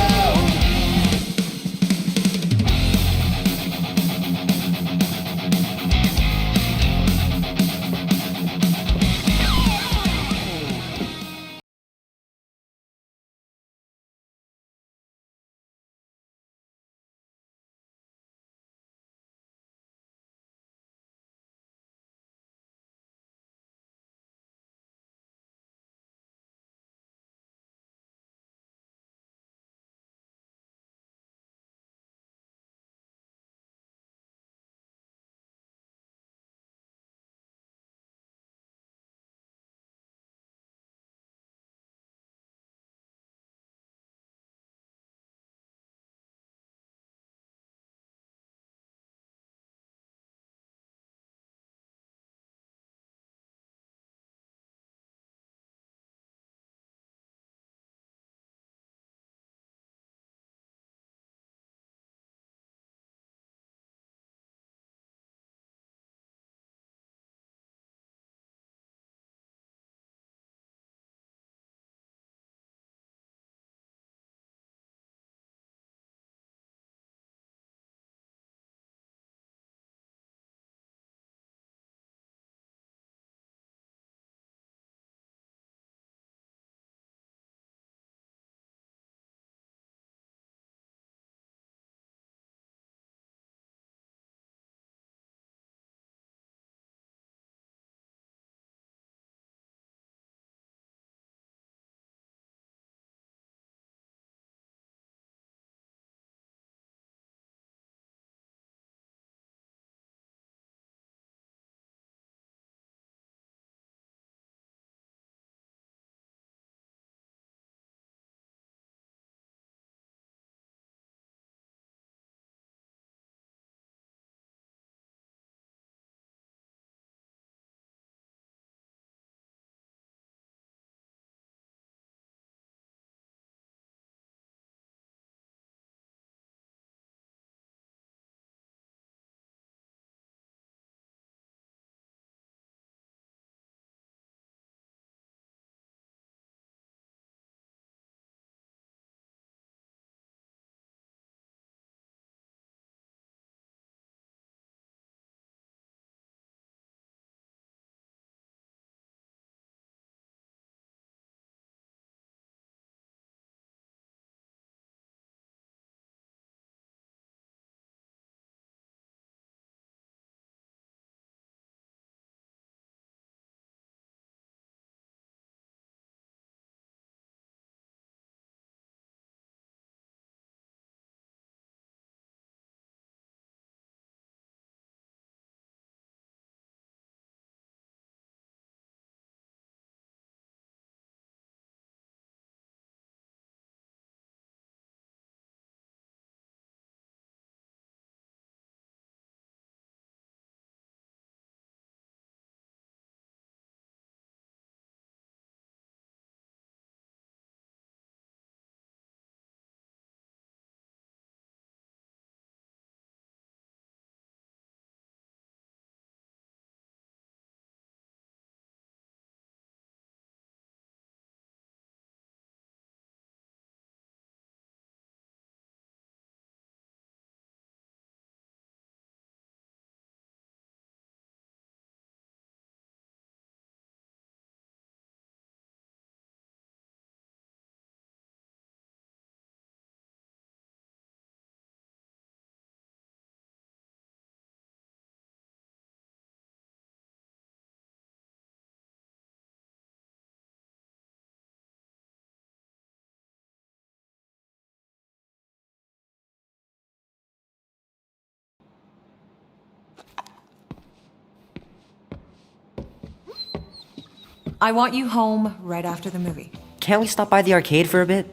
[SPEAKER 16] I want you home right after the movie.
[SPEAKER 15] Can't we stop by the arcade for a bit?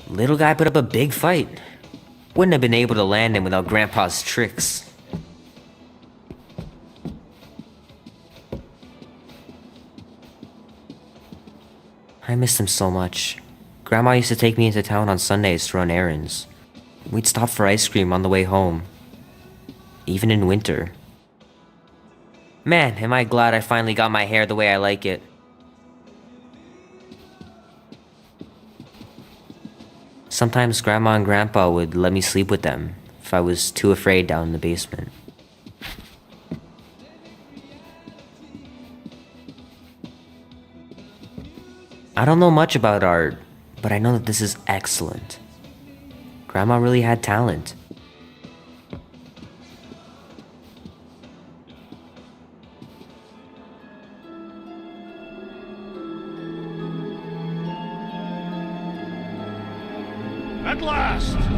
[SPEAKER 15] Little guy put up a big fight. Wouldn't have been able to land him without Grandpa's tricks. I miss him so much. Grandma used to take me into town on Sundays to run errands. We'd stop for ice cream on the way home. Even in winter. Man, am I glad I finally got my hair the way I like it. Sometimes Grandma and Grandpa would let me sleep with them if I was too afraid down in the basement. I don't know much about art, but I know that this is excellent. Grandma really had talent.
[SPEAKER 12] At last!